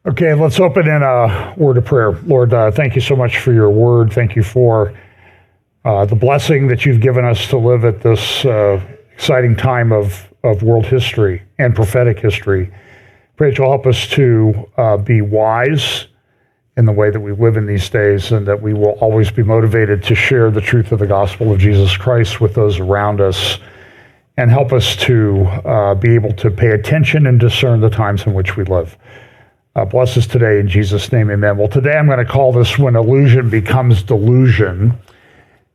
Okay, let's open in a word of prayer. Lord, thank you so much for your word. Thank you for the blessing that you've given us to live at this exciting time of world history and prophetic history. Pray that you'll help us to be wise in the way that we live in these days, and that we will always be motivated to share the truth of the gospel of Jesus Christ with those around us, and help us to be able to pay attention and discern the times in which we live. Bless us today in Jesus' name, amen. Well, today I'm going to call this When Illusion Becomes Delusion,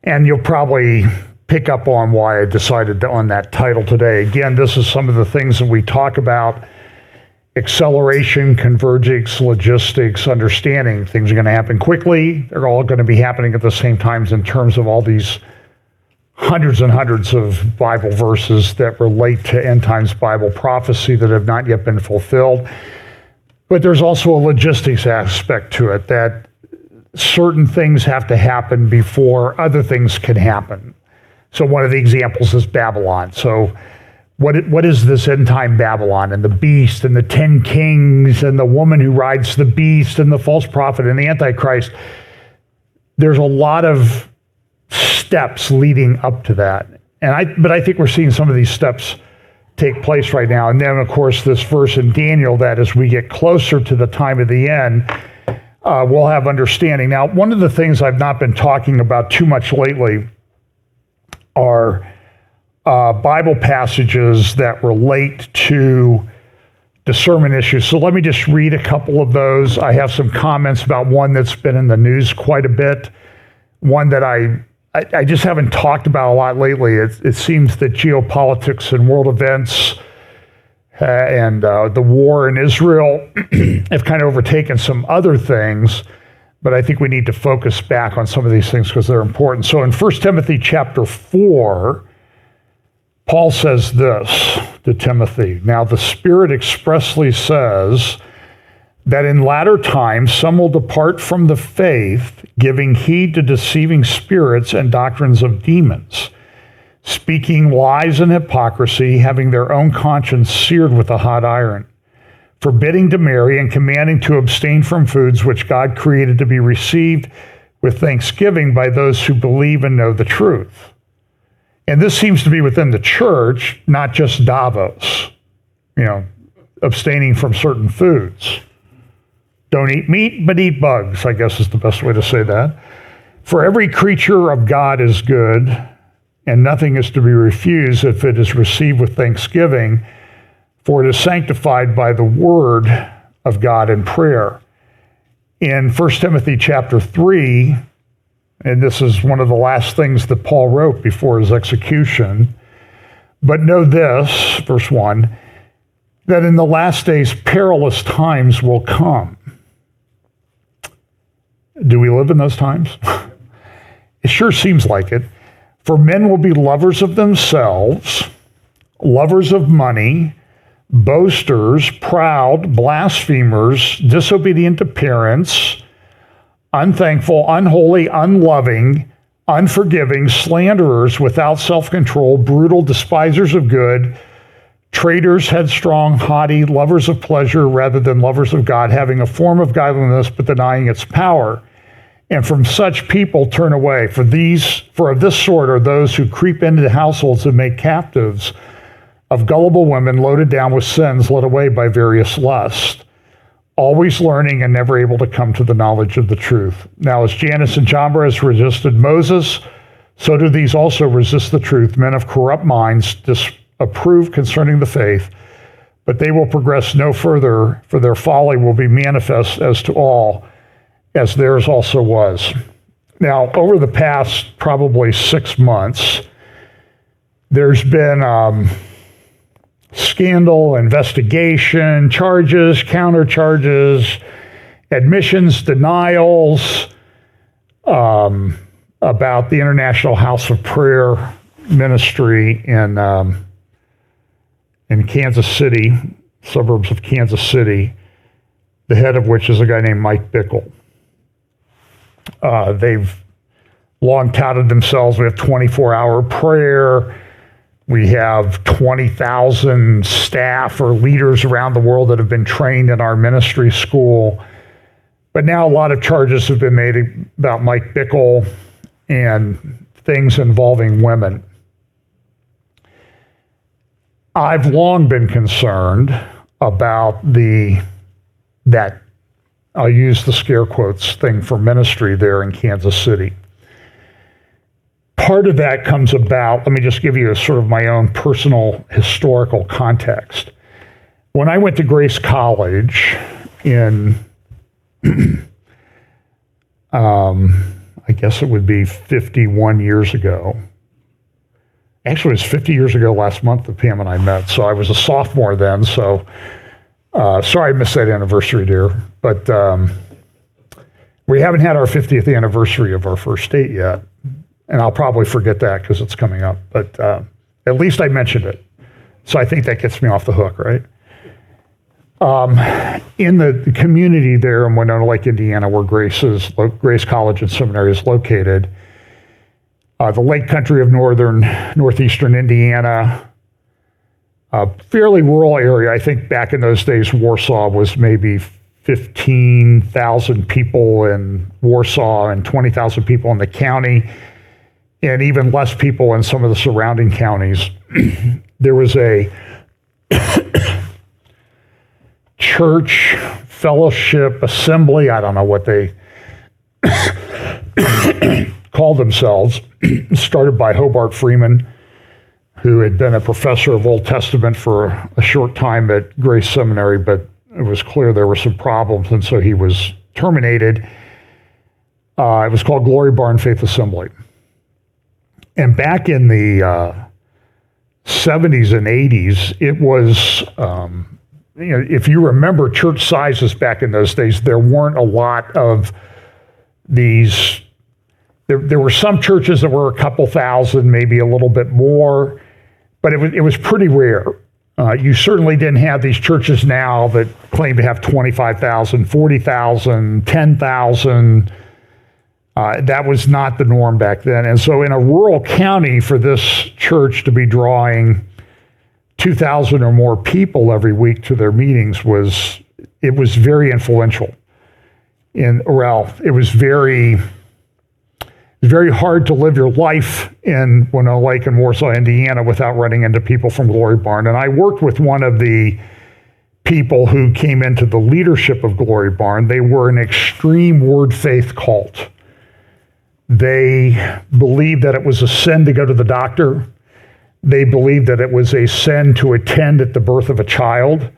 and you'll probably pick up on why I decided on that title today. Again, this is some of the things that we talk about: acceleration, convergence, logistics, understanding. Things are going to happen quickly. They're all going to be happening at the same times in terms of all these hundreds and hundreds of Bible verses that relate to end times Bible prophecy that have not yet been fulfilled. But there's also a logistics aspect to it, that certain things have to happen before other things can happen. So one of the examples is Babylon. So what is this end time Babylon, and the beast and the 10 kings and the woman who rides the beast and the false prophet and the Antichrist? There's a lot of steps leading up to that. But I think we're seeing some of these steps take place right now. And then, of course, this verse in Daniel, that as we get closer to the time of the end, we'll have understanding. Now, one of the things I've not been talking about too much lately are Bible passages that relate to discernment issues. So let me just read a couple of those. I have some comments about one that's been in the news quite a bit, one that I just haven't talked about a lot lately. It seems that geopolitics and world events and the war in Israel have kind of overtaken some other things, but I think we need to focus back on some of these things because they're important. So in 1 Timothy chapter 4, Paul says this to Timothy: "Now the Spirit expressly says that in latter times some will depart from the faith, giving heed to deceiving spirits and doctrines of demons, speaking lies and hypocrisy, having their own conscience seared with a hot iron, forbidding to marry and commanding to abstain from foods which God created to be received with thanksgiving by those who believe and know the truth." And this seems to be within the church, not just Davos, abstaining from certain foods. Don't eat meat, but eat bugs, I guess is the best way to say that. "For every creature of God is good, and nothing is to be refused if it is received with thanksgiving, for it is sanctified by the word of God in prayer." In 1 Timothy chapter 3, and this is one of the last things that Paul wrote before his execution, "But know this," verse 1, "that in the last days perilous times will come." Do we live in those times? It sure seems like it. "For men will be lovers of themselves, lovers of money, boasters, proud, blasphemers, disobedient to parents, unthankful, unholy, unloving, unforgiving, slanderers, without self-control, brutal, despisers of good, traitors, headstrong, haughty, lovers of pleasure rather than lovers of God, having a form of godliness but denying its power. And from such people turn away. For of this sort are those who creep into households and make captives of gullible women, loaded down with sins, led away by various lusts, always learning and never able to come to the knowledge of the truth. Now, as Jannes and Jambres resisted Moses, so do these also resist the truth, men of corrupt minds, disapprove concerning the faith, but they will progress no further, for their folly will be manifest as to all, as theirs also was." Now, over the past probably 6 months, there's been scandal, investigation, charges, countercharges, admissions, denials about the International House of Prayer ministry in Kansas City, suburbs of Kansas City, the head of which is a guy named Mike Bickle. They've long touted themselves, we have 24-hour prayer, We have 20,000 staff or leaders around the world that have been trained in our ministry school. But now a lot of charges have been made about Mike Bickle and things involving women. I've long been concerned about that, I'll use the scare quotes thing for ministry there in Kansas City. Part of that comes about, let me just give you a sort of my own personal historical context. When I went to Grace College in, I guess it would be 51 years ago. Actually, it was 50 years ago last month that Pam and I met, so I was a sophomore then, so sorry I missed that anniversary, dear. But we haven't had our 50th anniversary of our first date yet, and I'll probably forget that because it's coming up, but at least I mentioned it. So I think that gets me off the hook, right? In the community there in Winona Lake, Indiana, where Grace College and Seminary is located, the Lake Country of northeastern Indiana, a fairly rural area. I think back in those days, Warsaw was maybe 15,000 people in Warsaw and 20,000 people in the county, and even less people in some of the surrounding counties. There was a church, fellowship, assembly, I don't know what they called themselves, started by Hobart Freeman, who had been a professor of Old Testament for a short time at Grace Seminary, but it was clear there were some problems, and so he was terminated. It was called Glory Barn Faith Assembly. And back in the 70s and 80s, it was, if you remember church sizes back in those days, there weren't a lot of these. There were some churches that were a couple thousand, maybe a little bit more, but it was pretty rare. You certainly didn't have these churches now that claim to have 25,000, 40,000, 10,000. That was not the norm back then. And so in a rural county, for this church to be drawing 2,000 or more people every week to their meetings was very influential. It was very hard to live your life in Winona Lake and Warsaw, Indiana, without running into people from Glory Barn. And I worked with one of the people who came into the leadership of Glory Barn. They were an extreme word faith cult. They believed that it was a sin to go to the doctor. They believed that it was a sin to attend at the birth of a child.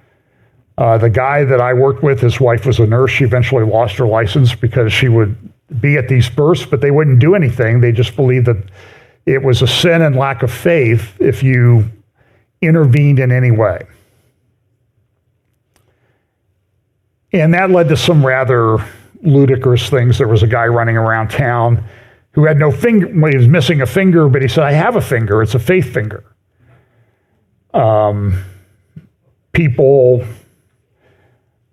The guy that I worked with, his wife was a nurse. She eventually lost her license because she would be at these births, but they wouldn't do anything. They just believed that it was a sin and lack of faith if you intervened in any way. And that led to some rather ludicrous things. There was a guy running around town who had no finger. Well, he was missing a finger, but he said, I have a finger. It's a faith finger. People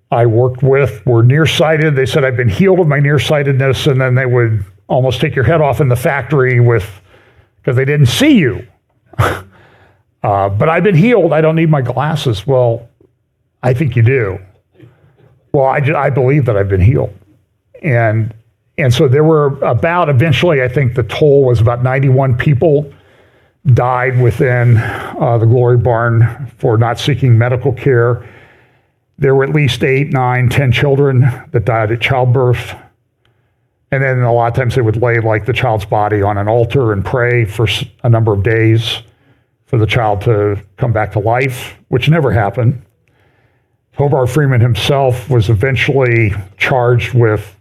I worked with were nearsighted. They said, I've been healed of my nearsightedness, and then they would almost take your head off in the factory because they didn't see you. But I've been healed. I don't need my glasses. Well, I think you do. Well, I believe that I've been healed. And so there were eventually, I think the toll was about 91 people died within the Glory Barn for not seeking medical care. There were at least 8, 9, 10 children that died at childbirth. And then a lot of times they would lay the child's body on an altar and pray for a number of days for the child to come back to life, which never happened. Hobart Freeman himself was eventually charged with,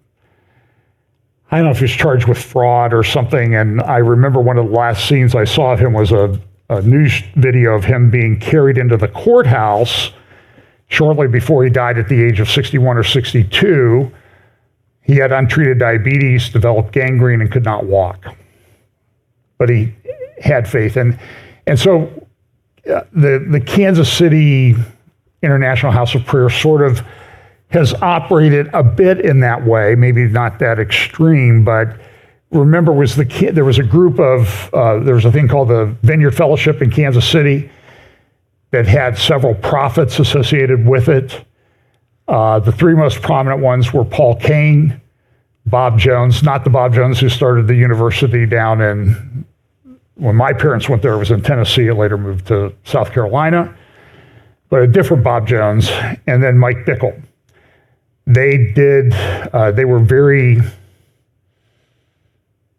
I don't know if he was charged with fraud or something, and I remember one of the last scenes I saw of him was a news video of him being carried into the courthouse shortly before he died at the age of 61 or 62. He had untreated diabetes, developed gangrene, and could not walk. But he had faith. And so the Kansas City International House of Prayer sort of has operated a bit in that way, maybe not that extreme, but remember was there was a group of, there was a thing called the Vineyard Fellowship in Kansas City that had several prophets associated with it. The three most prominent ones were Paul Cain, Bob Jones, not the Bob Jones who started the university down in, when my parents went there, it was in Tennessee. It later moved to South Carolina, but a different Bob Jones, and then Mike Bickle. They were very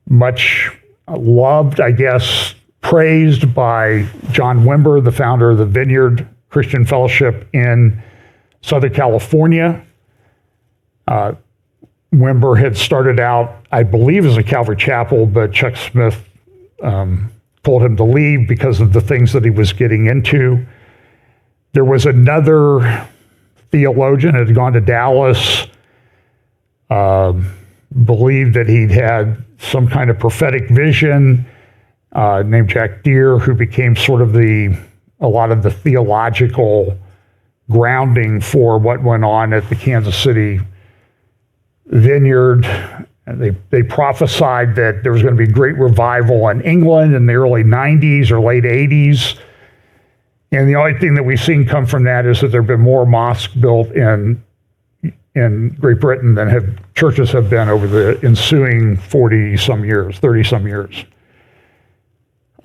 much loved, I guess, praised by John Wimber, the founder of the Vineyard Christian Fellowship in Southern California. Wimber had started out, I believe, as a Calvary Chapel, but Chuck Smith told him to leave because of the things that he was getting into. There was another theologian that had gone to Dallas, believed that he'd had some kind of prophetic vision, named Jack Deere, who became sort of a lot of the theological grounding for what went on at the Kansas City Vineyard. And they prophesied that there was going to be great revival in England in the early 90s or late 80s. And the only thing that we've seen come from that is that there have been more mosques built in Great Britain than churches have been over the ensuing 30-some years.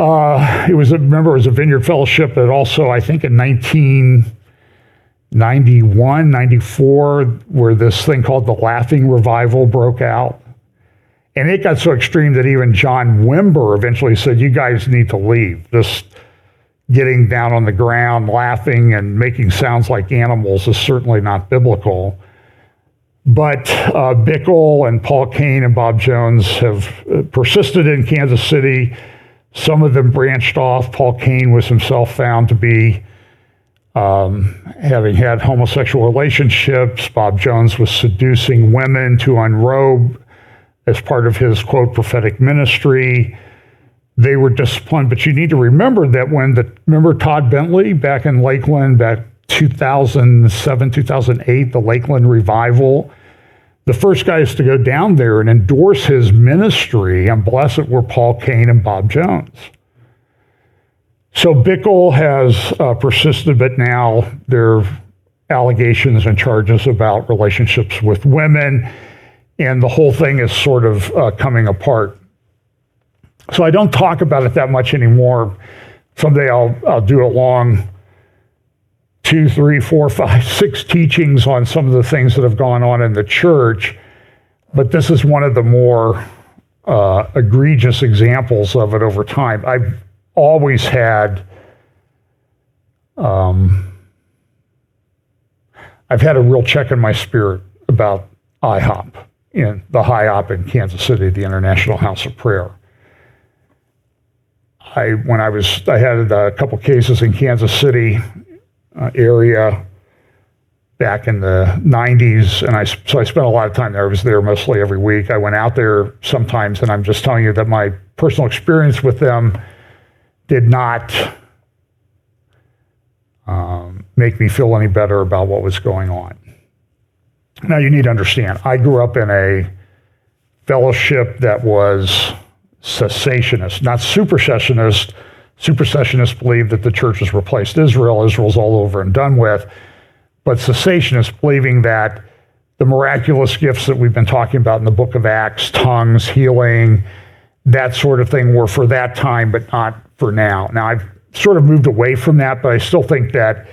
It was a Vineyard Fellowship that also, I think in 1991, 94, where this thing called the Laughing Revival broke out. And it got so extreme that even John Wimber eventually said, you guys need to leave. This getting down on the ground, laughing and making sounds like animals is certainly not biblical. But Bickle and Paul Cain and Bob Jones have persisted in Kansas City. Some of them branched off. Paul Cain was himself found to be having had homosexual relationships. Bob Jones was seducing women to unrobe as part of his, quote, prophetic ministry. They were disciplined, but you need to remember that remember Todd Bentley back in Lakeland, back 2007, 2008, the Lakeland revival? The first guys to go down there and endorse his ministry and bless it were Paul Cain and Bob Jones. So Bickle has persisted, but now there are allegations and charges about relationships with women, and the whole thing is sort of coming apart. So I don't talk about it that much anymore. Someday I'll do a long 2, 3, 4, 5, 6 teachings on some of the things that have gone on in the church, but this is one of the more egregious examples of it over time. I've always had I've had a real check in my spirit about IHOP, in the HIOP in Kansas City, the International House of Prayer. I had a couple cases in Kansas City area back in the 90s, and so I spent a lot of time there. I was there mostly every week. I went out there sometimes, and I'm just telling you that my personal experience with them did not make me feel any better about what was going on. Now, you need to understand, I grew up in a fellowship that was cessationist, not supersessionist. Supersessionists believe that the church has replaced Israel. Israel's all over and done with. But cessationists believing that the miraculous gifts that we've been talking about in the book of Acts, tongues, healing, that sort of thing were for that time, but not for now. Now, I've sort of moved away from that, but I still think that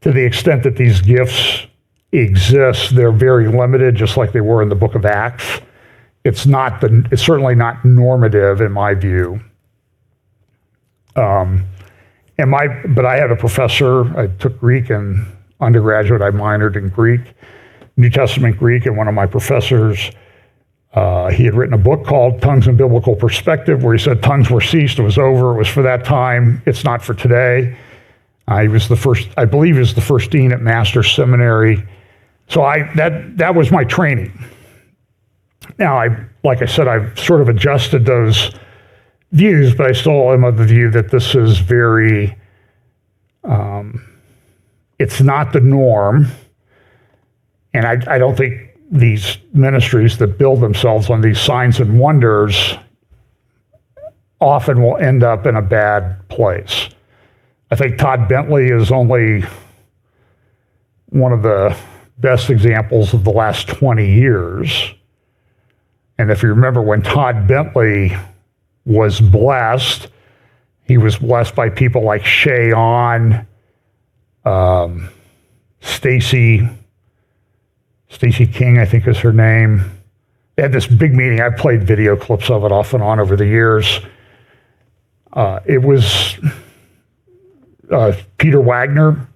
to the extent that these gifts exist, they're very limited, just like they were in the book of Acts. It's certainly not normative in my view. But I had a professor. I took Greek in undergraduate. I minored in Greek, New Testament Greek, and one of my professors, he had written a book called Tongues and Biblical Perspective, where he said tongues were ceased, it was over, it was for that time, it's not for today. He was the first, I believe he was the first dean at Master's Seminary. So that was my training. Now, like I said, I've sort of adjusted those views, but I still am of the view that this is very, it's not the norm. And I don't think these ministries that build themselves on these signs and wonders often will end up in a bad place. I think Todd Bentley is only one of the best examples of the last 20 years. And if you remember, when Todd Bentley was blessed, he was blessed by people like Shay On, Stacy King, I think is her name. They had this big meeting. I've played video clips of it off and on over the years. It was Peter Wagner,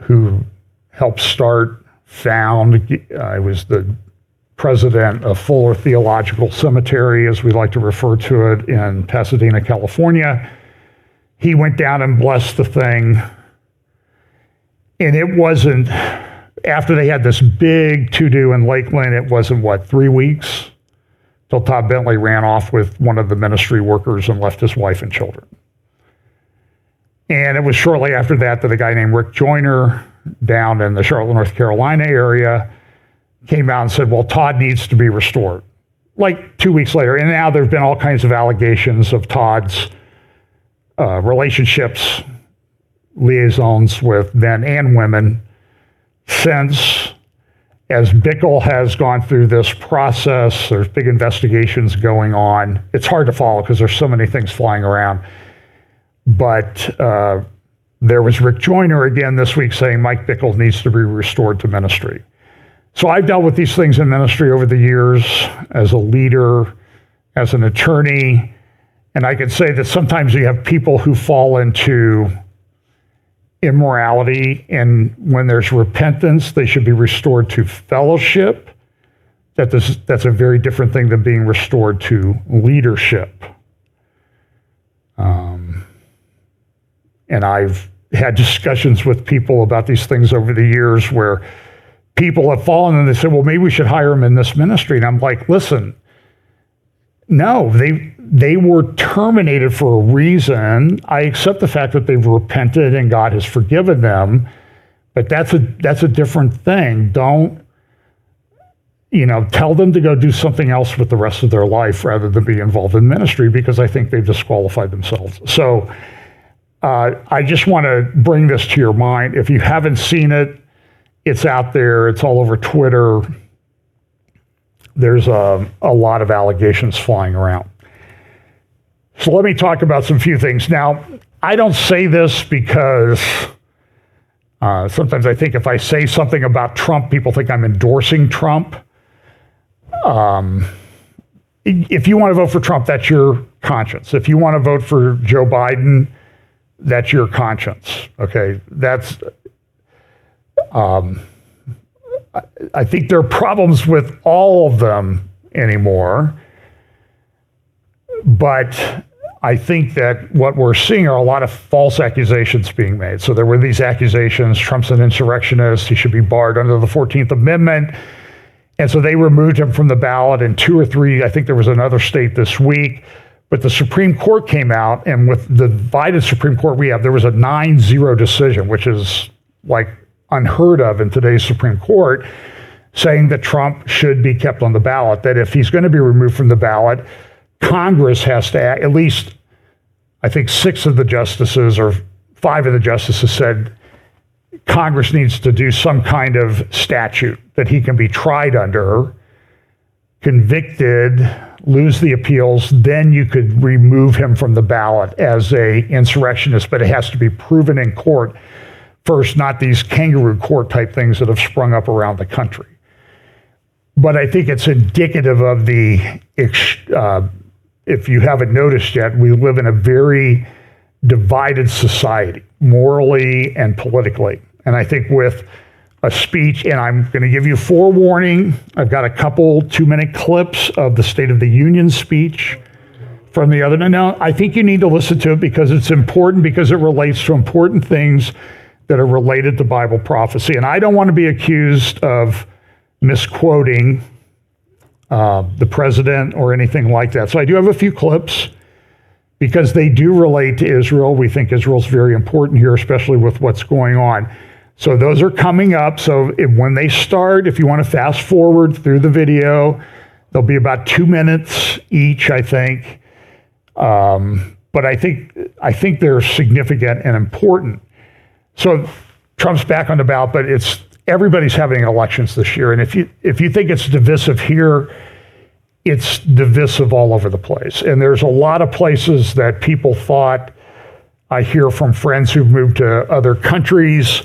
who helped found. I was the president of Fuller Theological Cemetery, as we like to refer to it, in Pasadena, California. He went down and blessed the thing. And it wasn't, after they had this big to-do in Lakeland, it wasn't, 3 weeks till Todd Bentley ran off with one of the ministry workers and left his wife and children. And it was shortly after that that a guy named Rick Joyner down in the Charlotte, North Carolina area came out and said, well, Todd needs to be restored. Like 2 weeks later. And now there have been all kinds of allegations of Todd's relationships, liaisons with men and women since. As Bickle has gone through this process, there's big investigations going on. It's hard to follow because there's so many things flying around. But there was Rick Joyner again this week saying Mike Bickle needs to be restored to ministry. So I've dealt with these things in ministry over the years as a leader, as an attorney, and I can say that sometimes you have people who fall into immorality, and when there's repentance, they should be restored to fellowship. That's a very different thing than being restored to leadership. And I've had discussions with people about these things over the years where people have fallen and they say, well, maybe we should hire them in this ministry. And I'm like, listen, no, they were terminated for a reason. I accept the fact that they've repented and God has forgiven them, but that's a different thing. Don't, tell them to go do something else with the rest of their life rather than be involved in ministry, because I think they've disqualified themselves. So I just want to bring this to your mind. If you haven't seen it, it's out there. It's all over Twitter. There's a lot of allegations flying around. So let me talk about some few things. Now, I don't say this because sometimes I think if I say something about Trump, people think I'm endorsing Trump. If you want to vote for Trump, that's your conscience. If you want to vote for Joe Biden, that's your conscience. Okay, that's. I think there are problems with all of them anymore, but I think that what we're seeing are a lot of false accusations being made. So there were these accusations, Trump's an insurrectionist, he should be barred under the 14th Amendment. And so they removed him from the ballot in 2 or 3, I think there was another state this week, but the Supreme Court came out, and with the divided Supreme Court we have, there was a 9-0 decision, which is like unheard of in today's Supreme Court, saying that Trump should be kept on the ballot, that if he's going to be removed from the ballot, Congress has to act. At least, I think 6 of the justices or 5 of the justices said Congress needs to do some kind of statute that he can be tried under, convicted, lose the appeals, then you could remove him from the ballot as a insurrectionist, but it has to be proven in court first, not these kangaroo court type things that have sprung up around the country. But I think it's indicative of the, if you haven't noticed yet, we live in a very divided society, morally and politically. And I think with a speech, and I'm going to give you forewarning, I've got a couple 2-minute clips of the State of the Union speech from the other. Now, I think you need to listen to it because it's important, because it relates to important things that are related to Bible prophecy. And I don't want to be accused of misquoting the president or anything like that. So I do have a few clips because they do relate to Israel. We think Israel's very important here, especially with what's going on. So those are coming up. So when they start, if you want to fast forward through the video, they'll be about 2 minutes each, I think. But I think they're significant and important. So Trump's back on the ballot, but everybody's having elections this year. And if you think it's divisive here, it's divisive all over the place. And there's a lot of places that people thought, I hear from friends who've moved to other countries,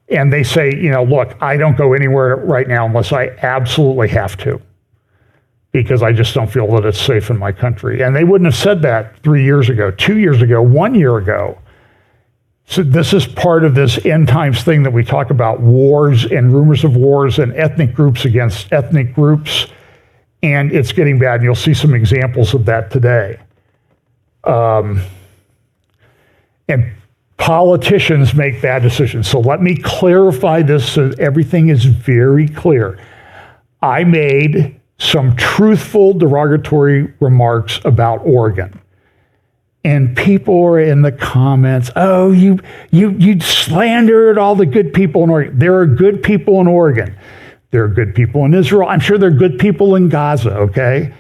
and they say, look, I don't go anywhere right now unless I absolutely have to, because I just don't feel that it's safe in my country. And they wouldn't have said that 3 years ago, 2 years ago, 1 year ago. So this is part of this end times thing that we talk about, wars and rumors of wars and ethnic groups against ethnic groups. And it's getting bad. And you'll see some examples of that today. And politicians make bad decisions. So let me clarify this so everything is very clear. I made some truthful derogatory remarks about Oregon. And people are in the comments, oh, you slandered all the good people in Oregon. There are good people in Oregon. There are good people in Israel. I'm sure there are good people in Gaza, okay?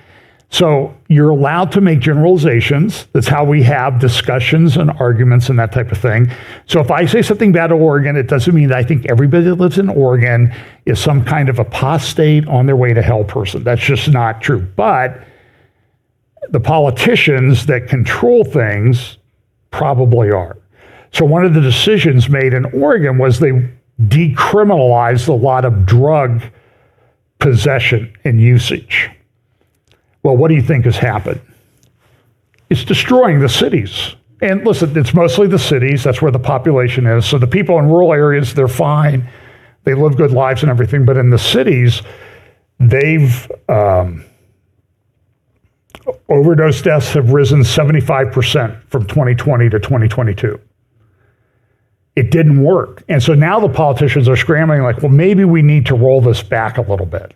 So you're allowed to make generalizations. That's how we have discussions and arguments and that type of thing. So if I say something bad of Oregon, it doesn't mean that I think everybody that lives in Oregon is some kind of apostate on their way to hell person. That's just not true. But the politicians that control things probably are. So one of the decisions made in Oregon was they decriminalized a lot of drug possession and usage. Well, what do you think has happened? It's destroying the cities. And listen, it's mostly the cities. That's where the population is. So the people in rural areas, they're fine. They live good lives and everything. But in the cities, they've overdose deaths have risen 75% from 2020 to 2022. It didn't work. And so now the politicians are scrambling like, well, maybe we need to roll this back a little bit.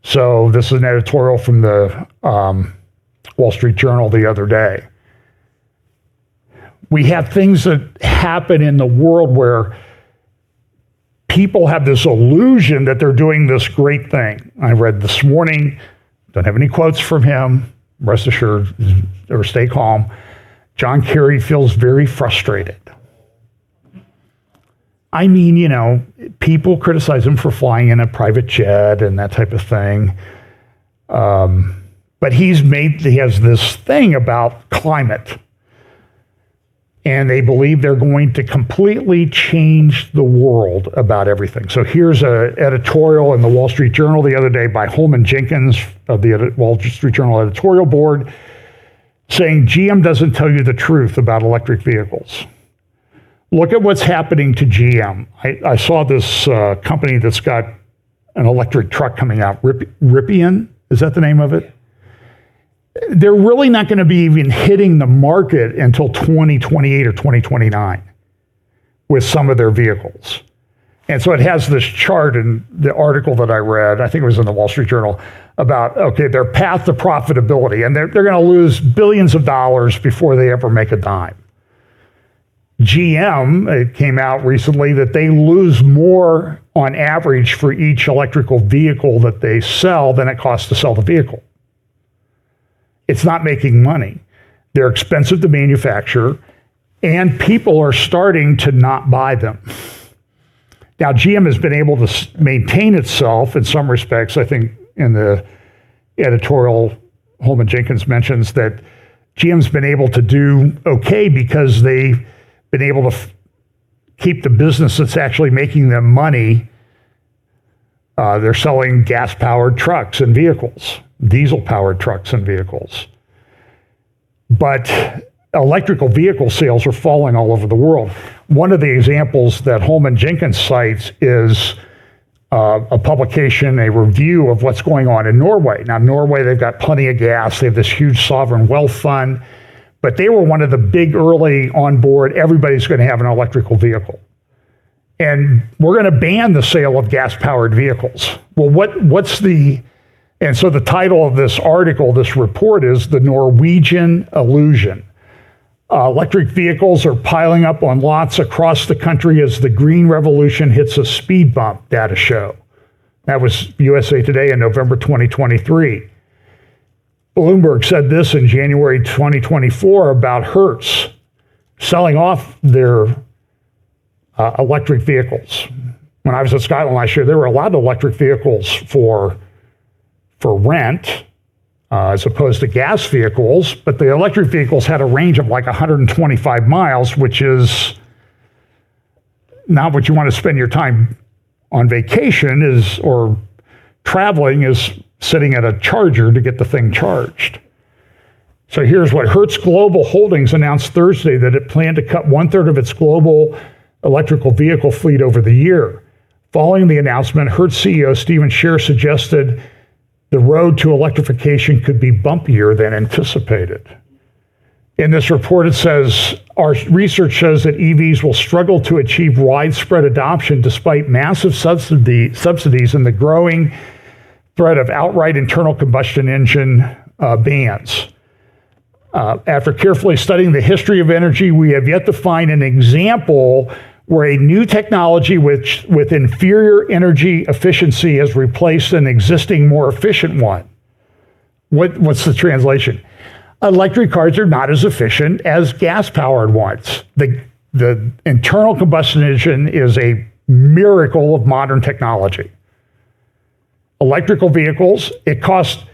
So this is an editorial from the Wall Street Journal the other day. We have things that happen in the world where people have this illusion that they're doing this great thing. I read this morning, don't have any quotes from him, rest assured, or stay calm. John Kerry feels very frustrated. I mean, people criticize him for flying in a private jet and that type of thing. But he has this thing about climate. And they believe they're going to completely change the world about everything. So here's an editorial in the Wall Street Journal the other day by Holman Jenkins of the Wall Street Journal editorial board saying GM doesn't tell you the truth about electric vehicles. Look at what's happening to GM. I saw this company that's got an electric truck coming out, Rivian, is that the name of it? They're really not going to be even hitting the market until 2028 or 2029 with some of their vehicles. And so it has this chart in the article that I read, I think it was in the Wall Street Journal, about, okay, their path to profitability, and they're going to lose billions of dollars before they ever make a dime. GM, it came out recently that they lose more on average for each electrical vehicle that they sell than it costs to sell the vehicle. It's not making money. They're expensive to manufacture, and people are starting to not buy them. Now, GM has been able to maintain itself in some respects. I think in the editorial, Holman Jenkins mentions that GM's been able to do okay because they've been able to keep the business that's actually making them money. They're selling gas-powered trucks and vehicles, diesel-powered trucks and vehicles. But electrical vehicle sales are falling all over the world. One of the examples that Holman Jenkins cites is a publication, a review of what's going on in Norway. Now, Norway, they've got plenty of gas. They have this huge sovereign wealth fund. But they were one of the big early on board, everybody's going to have an electrical vehicle. And we're going to ban the sale of gas-powered vehicles. Well, and so the title of this article, this report is The Norwegian Illusion. Electric vehicles are piling up on lots across the country as the green revolution hits a speed bump, data show. That was USA Today in November 2023. Bloomberg said this in January 2024 about Hertz selling off their electric vehicles. When I was at Scotland last year, there were a lot of electric vehicles for rent, as opposed to gas vehicles, but the electric vehicles had a range of like 125 miles, which is not what you want to spend your time on vacation or traveling is sitting at a charger to get the thing charged. So here's what Hertz Global Holdings announced Thursday, that it planned to cut 1/3 of its global electrical vehicle fleet over the year. Following the announcement, Hertz CEO Stephen Scher suggested the road to electrification could be bumpier than anticipated. In this report, it says, our research shows that EVs will struggle to achieve widespread adoption despite massive subsidies and the growing threat of outright internal combustion engine bans. After carefully studying the history of energy, we have yet to find an example where a new technology with inferior energy efficiency has replaced an existing more efficient one. What's the translation? Electric cars are not as efficient as gas-powered ones. The internal combustion engine is a miracle of modern technology. Electrical vehicles, it costs,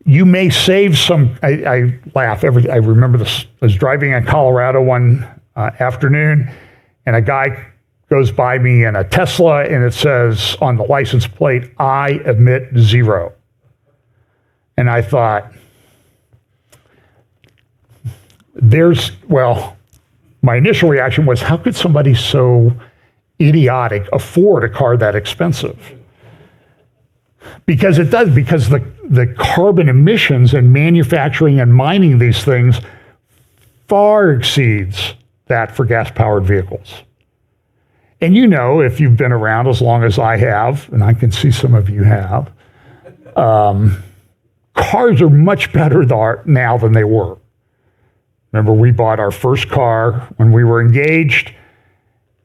you may save some, I laugh, I remember this, I was driving in Colorado one afternoon, and a guy goes by me in a Tesla, and it says on the license plate, I emit 0. And I thought, my initial reaction was, how could somebody so idiotic afford a car that expensive? Because it does, because the carbon emissions in manufacturing and mining these things far exceeds that for gas-powered vehicles. And you know, if you've been around as long as I have, and I can see some of you have, cars are much better now than they were. Remember, we bought our first car when we were engaged,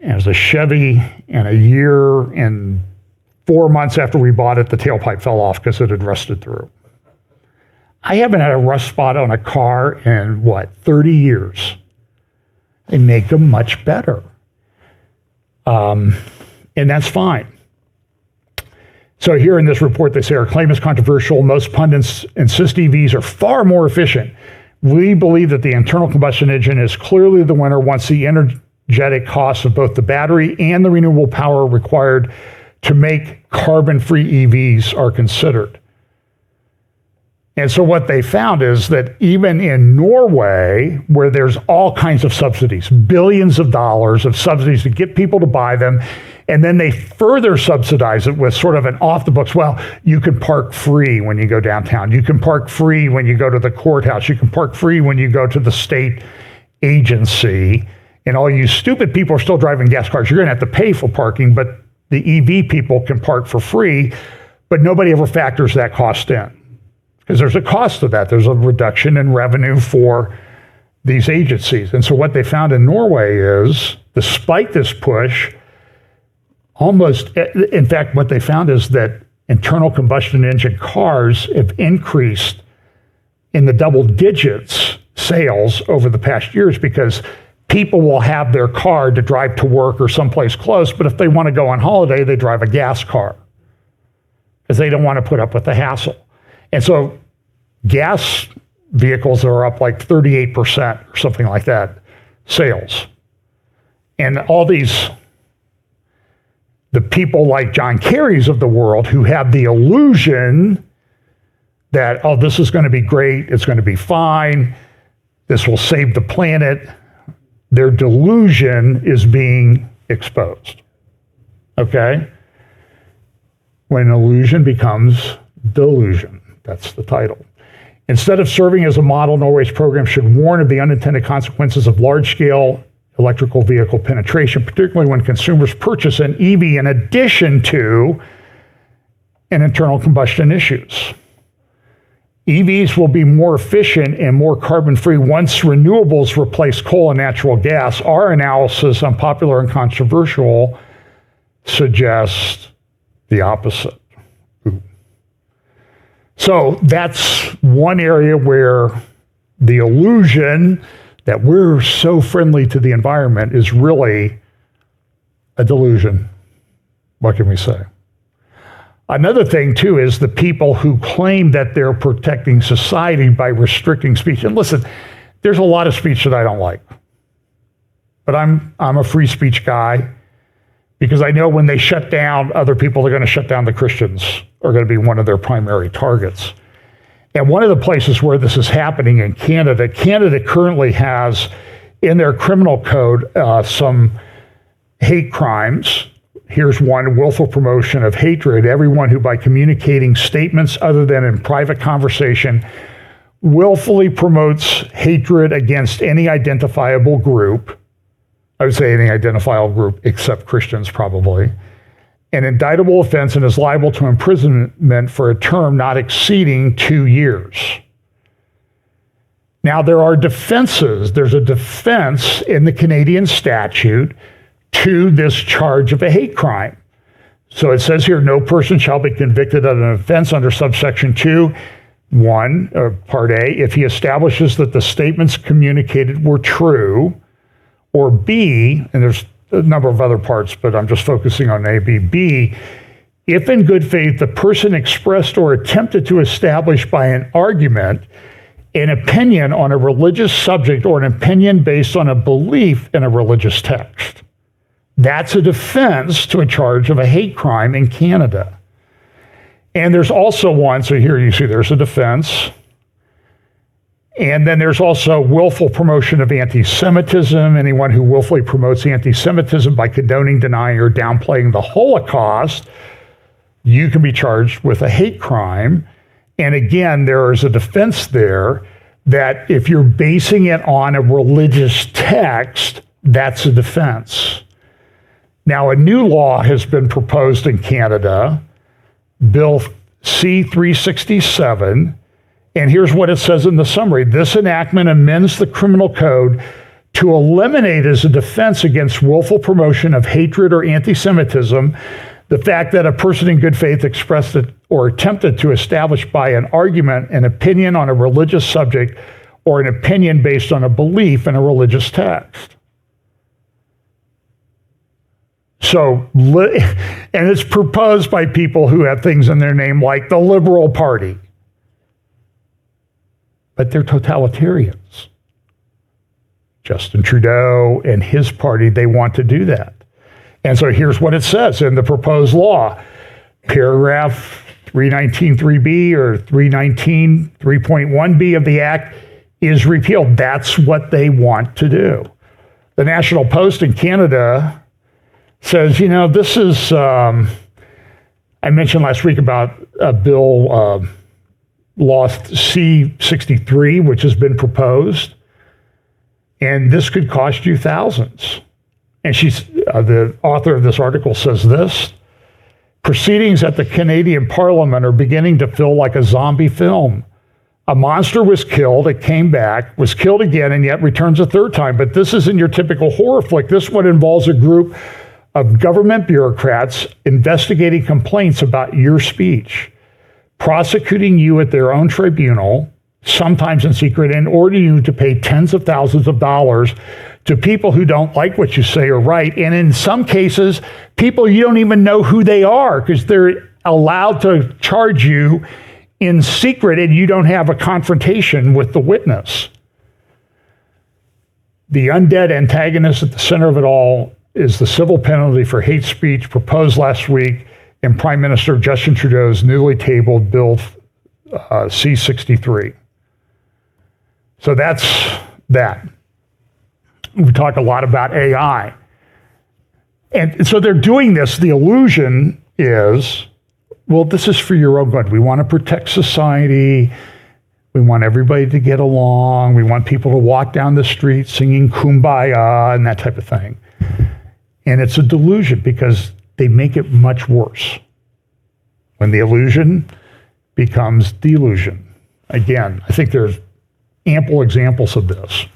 and it was a Chevy, and a year and 4 months after we bought it, the tailpipe fell off because it had rusted through. I haven't had a rust spot on a car in, 30 years. They make them much better. And that's fine. So here in this report, they say our claim is controversial. Most pundits insist EVs are far more efficient. We believe that the internal combustion engine is clearly the winner once the energetic costs of both the battery and the renewable power required to make carbon-free EVs are considered. And so what they found is that even in Norway, where there's all kinds of subsidies, billions of dollars of subsidies to get people to buy them, and then they further subsidize it with sort of an off-the-books, well, you can park free when you go downtown. You can park free when you go to the courthouse. You can park free when you go to the state agency. And all you stupid people are still driving gas cars. You're going to have to pay for parking, but the EV people can park for free, but nobody ever factors that cost in. Because there's a cost to that. There's a reduction in revenue for these agencies. And so what they found in Norway is, despite this push, in fact, what they found is that internal combustion engine cars have increased in the double digits sales over the past years, because people will have their car to drive to work or someplace close, but if they want to go on holiday, they drive a gas car because they don't want to put up with the hassle. And so gas vehicles are up like 38% or something like that, sales. And all the people like John Kerry's of the world who have the illusion that, oh, this is going to be great, it's going to be fine, this will save the planet, their delusion is being exposed. Okay? When illusion becomes delusion. That's the title. Instead of serving as a model, Norway's program should warn of the unintended consequences of large-scale electrical vehicle penetration, particularly when consumers purchase an EV in addition to an internal combustion issues. EVs will be more efficient and more carbon-free once renewables replace coal and natural gas. Our analysis, unpopular and controversial, suggests the opposite. So that's one area where the illusion that we're so friendly to the environment is really a delusion. What can we say? Another thing, too, is the people who claim that they're protecting society by restricting speech. And listen, there's a lot of speech that I don't like. But I'm a free speech guy because I know when they shut down other people, they're going to shut down the Christians, are going to be one of their primary targets. And one of the places where this is happening in Canada, Canada currently has in their criminal code some hate crimes. Here's one: willful promotion of hatred. Everyone who by communicating statements other than in private conversation willfully promotes hatred against any identifiable group. I would say any identifiable group except Christians probably. An indictable offense and is liable to imprisonment for a term not exceeding 2 years. Now, there are defenses. There's a defense in the Canadian statute to this charge of a hate crime. So it says here, no person shall be convicted of an offense under subsection 2, 1, part A, if he establishes that the statements communicated were true, or B, and there's a number of other parts, but I'm just focusing on A, B. B, if in good faith the person expressed or attempted to establish by an argument an opinion on a religious subject or an opinion based on a belief in a religious text. That's a defense to a charge of a hate crime in Canada. And there's also one, so here you see there's a defense. And then there's also willful promotion of anti-Semitism. Anyone who willfully promotes anti-Semitism by condoning, denying, or downplaying the Holocaust, you can be charged with a hate crime. And again, there is a defense there that if you're basing it on a religious text, that's a defense. Now, a new law has been proposed in Canada, Bill C-367, and here's what it says in the summary. This enactment amends the criminal code to eliminate as a defense against willful promotion of hatred or anti-Semitism the fact that a person in good faith expressed it or attempted to establish by an argument an opinion on a religious subject or an opinion based on a belief in a religious text. So, and it's proposed by people who have things in their name like the Liberal Party. But they're totalitarians. Justin Trudeau and his party, they want to do that. And so here's what it says in the proposed law. Paragraph 319.3b or 319.3.1b of the Act is repealed. That's what they want to do. The National Post in Canada says, you know, this is, I mentioned last week about a bill, Law C-63, which has been proposed, and this could cost you thousands. And she's the author of this article says this: proceedings at the Canadian Parliament are beginning to feel like a zombie film. A monster was killed, it came back, was killed again, and yet returns a third time. But this isn't your typical horror flick. This one involves a group of government bureaucrats investigating complaints about your speech, prosecuting you at their own tribunal, sometimes in secret, and ordering you to pay tens of thousands of dollars to people who don't like what you say or write. And in some cases, people you don't even know who they are because they're allowed to charge you in secret and you don't have a confrontation with the witness. The undead antagonist at the center of it all is the civil penalty for hate speech proposed last week in Prime Minister Justin Trudeau's newly tabled Bill C-63. So that's that. We talk a lot about AI. And so they're doing this. The illusion is, well, this is for your own good. We want to protect society. We want everybody to get along. We want people to walk down the street singing Kumbaya and that type of thing. And it's a delusion because they make it much worse when the illusion becomes delusion. Again, I think there's ample examples of this.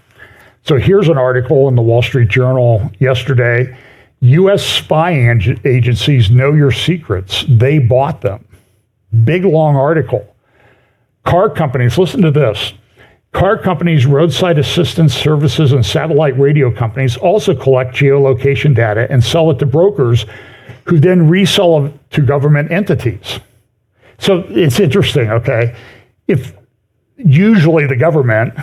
So here's an article in the Wall Street Journal yesterday. U.S. spy agencies know your secrets. They bought them. Big, long article. Car companies, listen to this. Car companies, roadside assistance services, and satellite radio companies also collect geolocation data and sell it to brokers who then resell it to government entities. So it's interesting, okay? If usually the government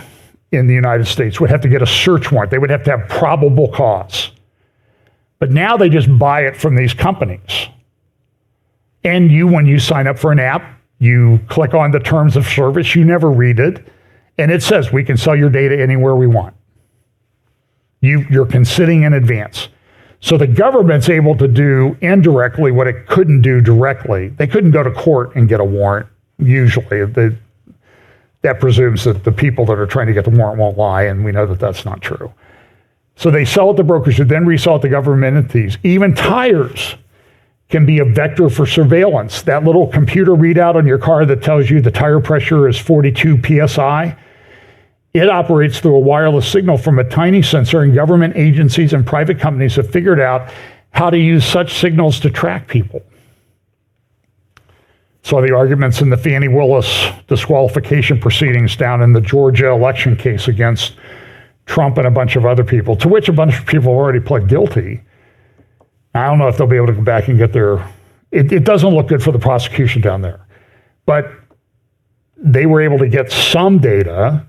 in the United States would have to get a search warrant, they would have to have probable cause. But now they just buy it from these companies. And when you sign up for an app, you click on the terms of service, you never read it, and it says we can sell your data anywhere we want. You're consenting in advance. So the government's able to do indirectly what it couldn't do directly. They couldn't go to court and get a warrant, usually. That presumes that the people that are trying to get the warrant won't lie, and we know that that's not true. So they sell it to brokers who then resell it to government entities. Even tires can be a vector for surveillance. That little computer readout on your car that tells you the tire pressure is 42 psi, it operates through a wireless signal from a tiny sensor, and government agencies and private companies have figured out how to use such signals to track people. So the arguments in the Fannie Willis disqualification proceedings down in the Georgia election case against Trump and a bunch of other people, to which a bunch of people have already pled guilty. I don't know if they'll be able to go back and get their... It doesn't look good for the prosecution down there. But they were able to get some data,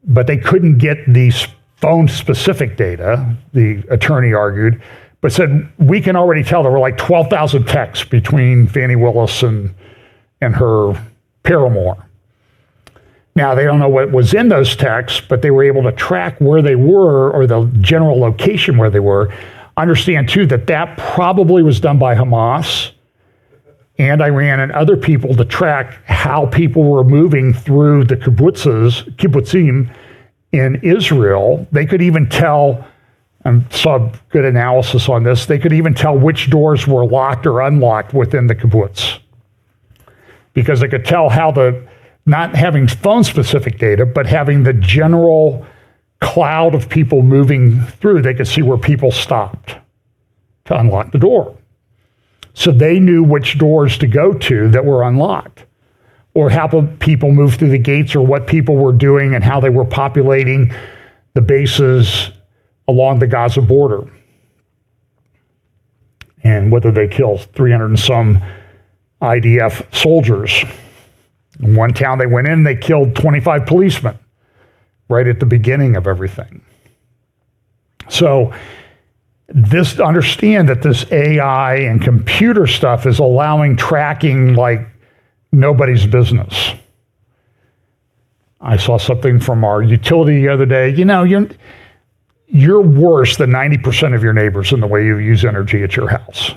but they couldn't get these phone-specific data, the attorney argued, but said, we can already tell there were like 12,000 texts between Fannie Willis and her paramour. Now, they don't know what was in those texts, but they were able to track where they were, or the general location where they were. Understand, too, that probably was done by Hamas and Iran and other people to track how people were moving through the kibbutzim in Israel. They could even tell, I saw good analysis on this, they could even tell which doors were locked or unlocked within the kibbutz. Because they could tell how not having phone-specific data, but having the general cloud of people moving through, they could see where people stopped to unlock the door. So they knew which doors to go to that were unlocked, or how people moved through the gates, or what people were doing and how they were populating the bases along the Gaza border, and whether they killed 300 and some IDF soldiers. In one town they went in, they killed 25 policemen right at the beginning of everything. So understand that this AI and computer stuff is allowing tracking like nobody's business. I saw something from our utility the other day. You're worse than 90% of your neighbors in the way you use energy at your house.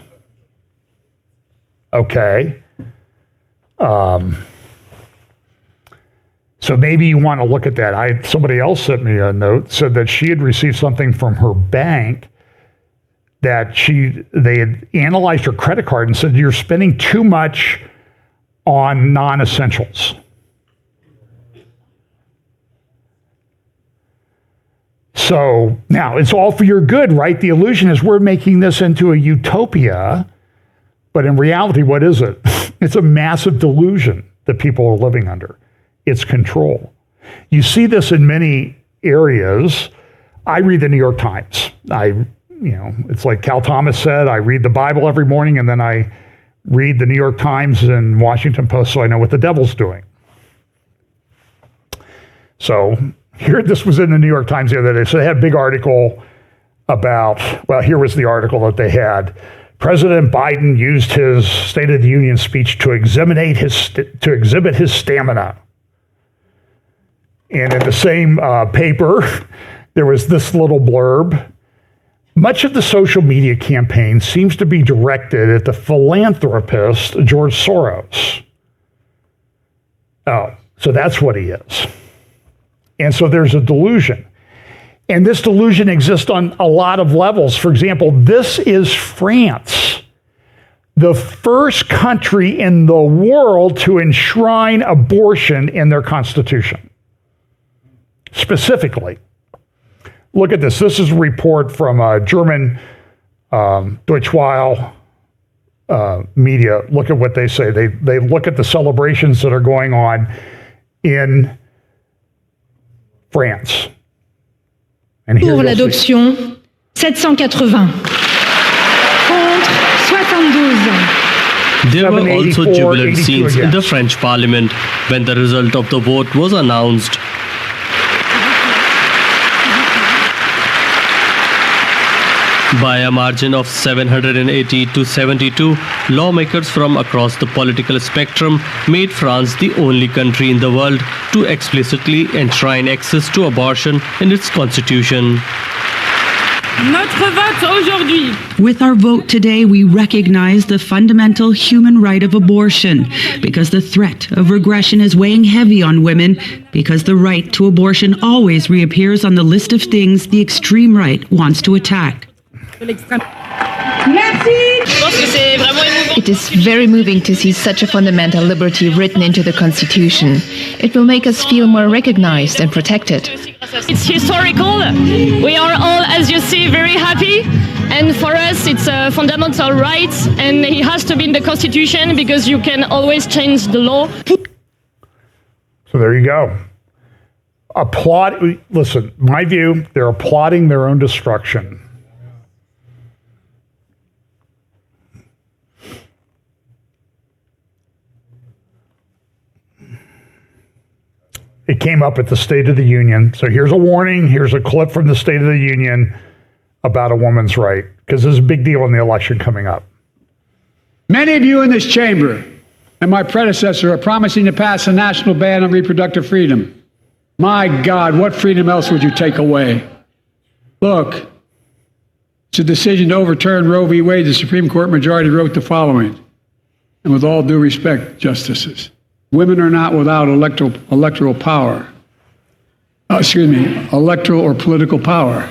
Okay. So maybe you want to look at that. Somebody else sent me a note, said that she had received something from her bank that they had analyzed her credit card and said, you're spending too much on non-essentials. So now it's all for your good, right? The illusion is we're making this into a utopia, but in reality, what is it? It's a massive delusion that people are living under. It's control. You see this in many areas. I read the New York Times. It's like Cal Thomas said, I read the Bible every morning, and then I read the New York Times and Washington Post so I know what the devil's doing. So this was in the New York Times the other day. So they had a big article about, here was the article that they had. President Biden used his State of the Union speech to exhibit his stamina. And in the same paper, there was this little blurb. Much of the social media campaign seems to be directed at the philanthropist George Soros. Oh, so that's what he is. And so there's a delusion. And this delusion exists on a lot of levels. For example, this is France. the first country in the world to enshrine abortion in their constitution. Specifically. Look at this. This is a report from German Deutsche Welle media. Look at what they say. They look at the celebrations that are going on in France. And here pour l'adoption, 780. Contre, 72. There were also jubilant scenes in the French parliament when the result of the vote was announced. By a margin of 780 to 72, lawmakers from across the political spectrum made France the only country in the world to explicitly enshrine access to abortion in its constitution. With our vote today, we recognize the fundamental human right of abortion because the threat of regression is weighing heavy on women, because the right to abortion always reappears on the list of things the extreme right wants to attack. It is very moving to see such a fundamental liberty written into the Constitution. It will make us feel more recognized and protected. It's historical. We are all, as you see, very happy. And for us, it's a fundamental right. And it has to be in the Constitution because you can always change the law. So there you go. Listen, my view, they're applauding their own destruction. It came up at the State of the Union. So here's a warning. Here's a clip from the State of the Union about a woman's right, because this is a big deal in the election coming up. Many of you in this chamber and my predecessor are promising to pass a national ban on reproductive freedom. My God, what freedom else would you take away? Look, it's a decision to overturn Roe v. Wade. The Supreme Court majority wrote the following, and with all due respect, justices, women are not without electoral power. Electoral or political power.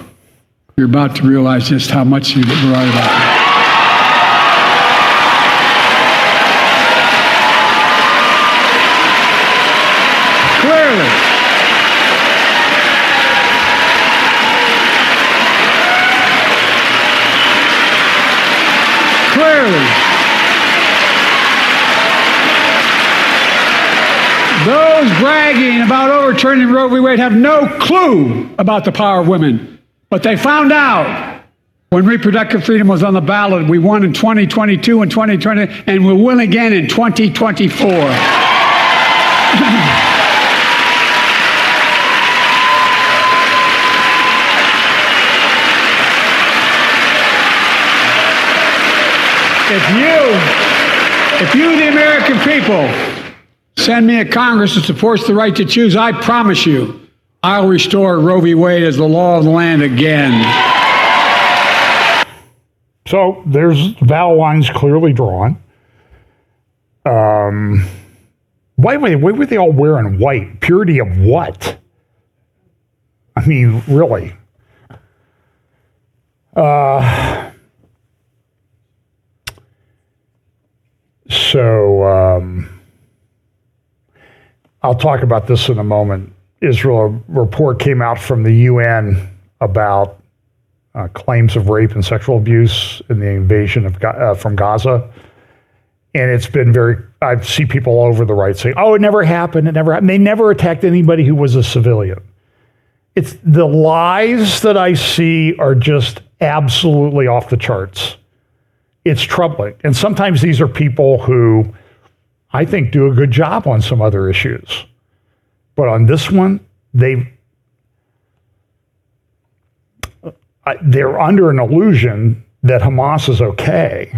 You're about to realize just how much you're right about that. Clearly. Those bragging about overturning Roe v. Wade have no clue about the power of women. But they found out when reproductive freedom was on the ballot. We won in 2022 and 2020, and we'll win again in 2024. If you, the American people, send me a Congress that supports the right to choose, I promise you, I'll restore Roe v. Wade as the law of the land again. So there's battle lines clearly drawn. Why were they all wearing white? Purity of what? I mean, really. I'll talk about this in a moment. Israel report came out from the UN about claims of rape and sexual abuse in the invasion from Gaza. And it's been I see people all over the right saying, oh, it never happened. It never happened. They never attacked anybody who was a civilian. It's the lies that I see are just absolutely off the charts. It's troubling. And sometimes these are people who I think do a good job on some other issues. But on this one, they're under an illusion that Hamas is okay.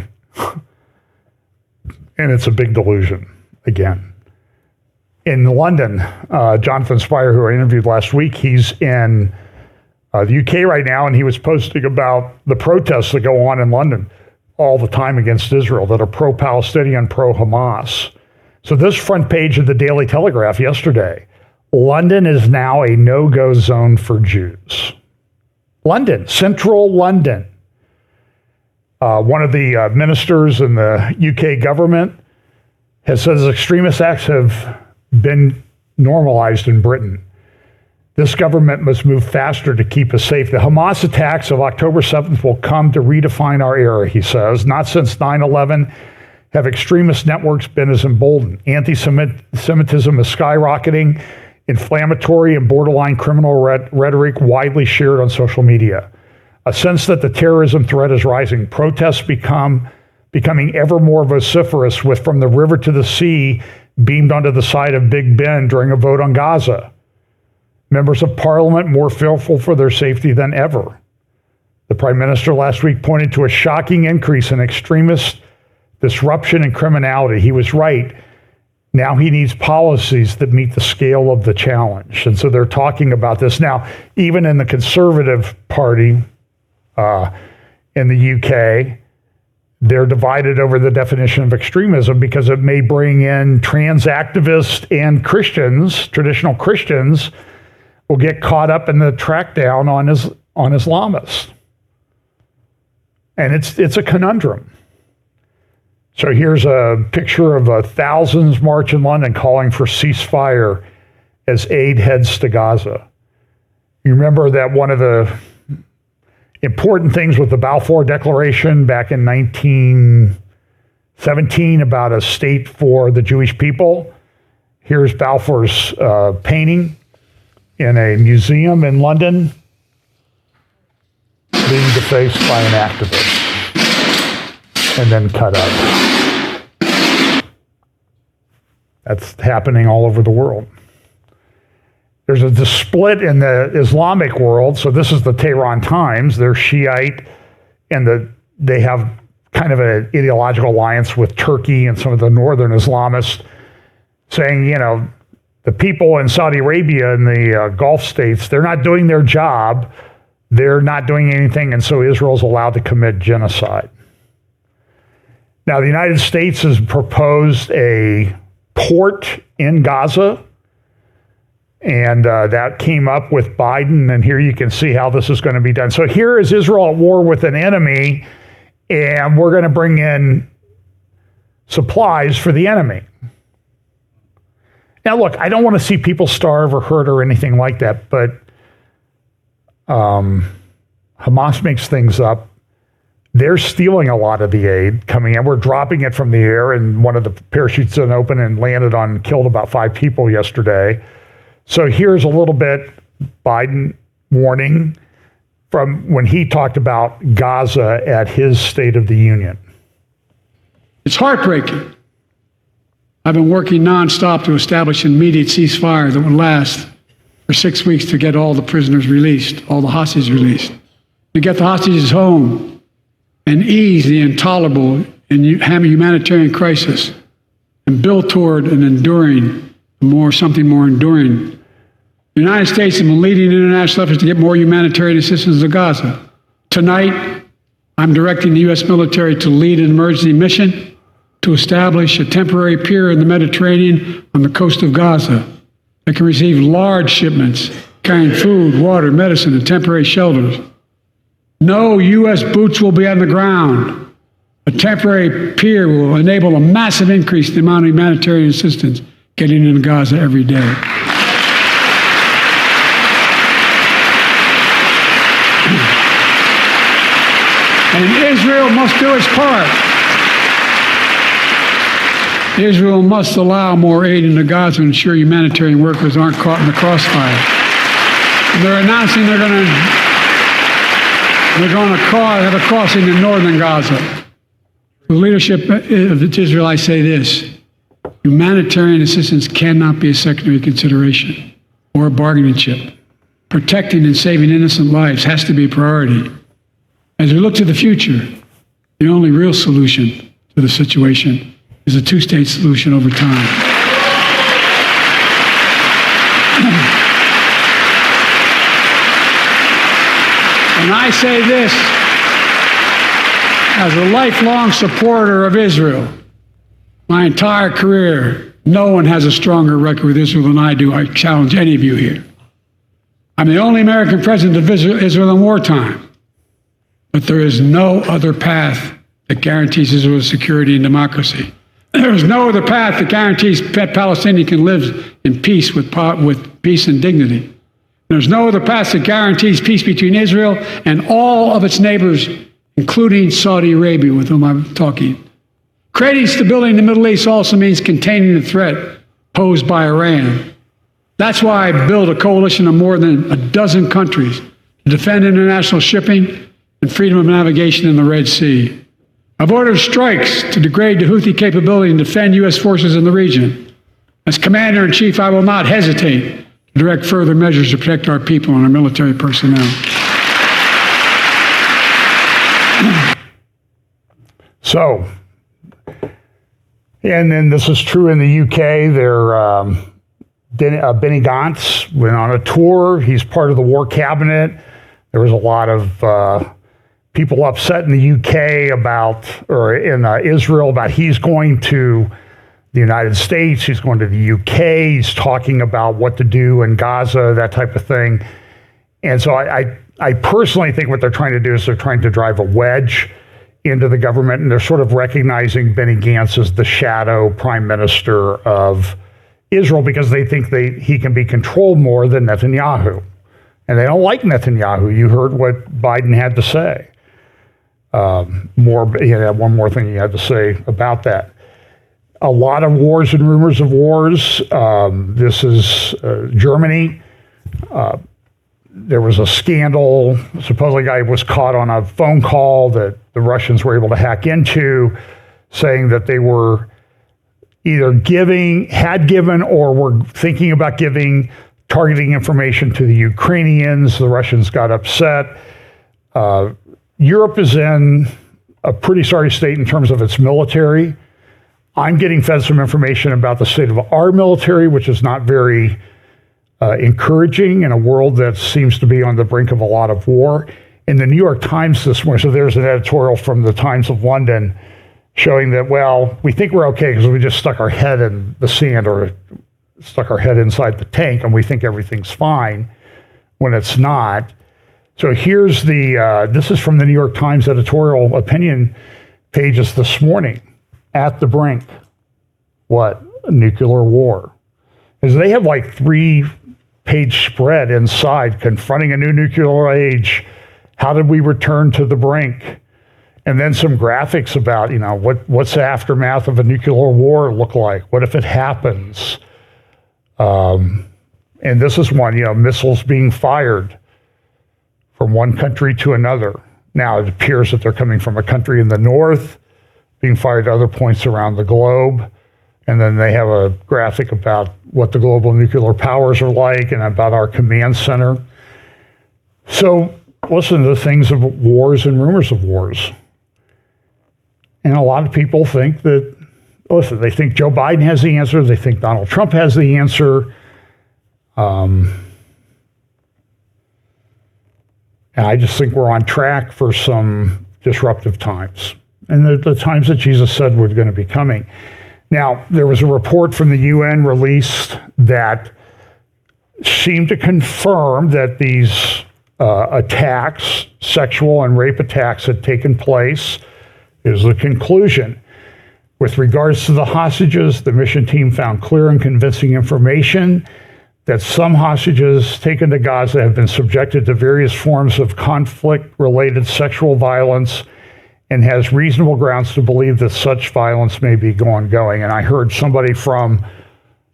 And it's a big delusion, again. In London, Jonathan Spire, who I interviewed last week, he's in the UK right now, and he was posting about the protests that go on in London all the time against Israel that are pro-Palestinian, pro-Hamas. So this front page of the Daily Telegraph yesterday, London is now a no-go zone for Jews. London, central London. One of the ministers in the UK government has said extremist acts have been normalized in Britain. This government must move faster to keep us safe. The Hamas attacks of October 7th will come to redefine our era, he says. Not since 9/11 have extremist networks been as emboldened. Anti-Semitism is skyrocketing, inflammatory and borderline criminal rhetoric widely shared on social media. A sense that the terrorism threat is rising. Protests becoming ever more vociferous, with From the River to the Sea beamed onto the side of Big Ben during a vote on Gaza. Members of parliament more fearful for their safety than ever. The prime minister last week pointed to a shocking increase in extremist disruption and criminality. He was right. Now he needs policies that meet the scale of the challenge. And so they're talking about this. Now, even in the Conservative Party in the UK, they're divided over the definition of extremism because it may bring in trans activists and Christians, traditional Christians, will get caught up in the crackdown on Islamists. And it's a conundrum. So here's a picture of thousands march in London calling for ceasefire as aid heads to Gaza. You remember that one of the important things with the Balfour Declaration back in 1917 about a state for the Jewish people? Here's Balfour's painting in a museum in London being defaced by an activist and then cut up. That's happening all over the world. There's a split in the Islamic world. So this is the Tehran Times. They're Shiite, and they have kind of an ideological alliance with Turkey and some of the northern Islamists, saying, the people in Saudi Arabia and the Gulf states, they're not doing their job. They're not doing anything, and so Israel's allowed to commit genocide. Now, the United States has proposed a port in Gaza, and that came up with Biden, and here you can see how this is going to be done. So here is Israel at war with an enemy, and we're going to bring in supplies for the enemy. Now, look, I don't want to see people starve or hurt or anything like that, but Hamas makes things up. They're stealing a lot of the aid coming in. We're dropping it from the air, and one of the parachutes didn't open and landed on, killed about 5 people yesterday. So here's a little bit Biden warning from when he talked about Gaza at his State of the Union. It's heartbreaking. I've been working nonstop to establish an immediate ceasefire that would last for 6 weeks to get all the prisoners released, all the hostages released, to get the hostages home and ease the intolerable and humanitarian crisis and build toward an enduring, something more enduring. The United States has been leading international efforts to get more humanitarian assistance to Gaza. Tonight, I'm directing the U.S. military to lead an emergency mission to establish a temporary pier in the Mediterranean on the coast of Gaza that can receive large shipments carrying food, water, medicine, and temporary shelters. No U.S. boots will be on the ground. A temporary pier will enable a massive increase in the amount of humanitarian assistance getting into Gaza every day. And Israel must do its part. Israel must allow more aid into Gaza to ensure humanitarian workers aren't caught in the crossfire. They're announcing they're going to have a crossing in northern Gaza. The leadership of Israel, I say this: humanitarian assistance cannot be a secondary consideration or a bargaining chip. Protecting and saving innocent lives has to be a priority. As we look to the future, the only real solution to the situation is a two-state solution over time. And I say this as a lifelong supporter of Israel. My entire career, no one has a stronger record with Israel than I do. I challenge any of you here. I'm the only American president to visit Israel in wartime. But there is no other path that guarantees Israel's security and democracy. There is no other path that guarantees Palestinians can live in peace with peace and dignity. There's no other path that guarantees peace between Israel and all of its neighbors, including Saudi Arabia, with whom I'm talking. Creating stability in the Middle East also means containing the threat posed by Iran. That's why I built a coalition of more than a dozen countries to defend international shipping and freedom of navigation in the Red Sea. I've ordered strikes to degrade the Houthi capability and defend U.S. forces in the region. As Commander-in-Chief, I will not hesitate to direct further measures to protect our people and our military personnel. So, and then this is true in the UK. Benny Gantz went on a tour. He's part of the war cabinet. There was a lot of people upset in the UK about, or in Israel about he's going to the United States, he's going to the UK, he's talking about what to do in Gaza, that type of thing. And so I personally think what they're trying to do is they're trying to drive a wedge into the government, and they're sort of recognizing Benny Gantz as the shadow prime minister of Israel because they think he can be controlled more than Netanyahu. And they don't like Netanyahu. You heard what Biden had to say. He had one more thing he had to say about that. A lot of wars and rumors of wars. This is Germany. There was a scandal. Supposedly a guy was caught on a phone call that the Russians were able to hack into, saying that they were either had given or were thinking about giving targeting information to the Ukrainians. The Russians got upset. Europe is in a pretty sorry state in terms of its military. I'm getting fed some information about the state of our military, which is not very encouraging in a world that seems to be on the brink of a lot of war. In the New York Times this morning, so there's an editorial from the Times of London showing that, well, we think we're okay because we just stuck our head in the sand or stuck our head inside the tank and we think everything's fine when it's not. So here's this is from the New York Times editorial opinion pages this morning. At the brink. What? A nuclear war. Because they have like 3-page spread inside confronting a new nuclear age. How did we return to the brink? And then some graphics about, what's the aftermath of a nuclear war look like? What if it happens? And this is one, missiles being fired from one country to another. Now it appears that they're coming from a country in the north, being fired at other points around the globe. And then they have a graphic about what the global nuclear powers are like and about our command center. So listen to the things of wars and rumors of wars. And a lot of people think that, they think Joe Biden has the answer. They think Donald Trump has the answer. And I just think we're on track for some disruptive times. And the times that Jesus said were going to be coming. Now, there was a report from the UN released that seemed to confirm that these attacks, sexual and rape attacks, had taken place. Is the conclusion. With regards to the hostages, the mission team found clear and convincing information that some hostages taken to Gaza have been subjected to various forms of conflict-related sexual violence and has reasonable grounds to believe that such violence may be ongoing. And I heard somebody from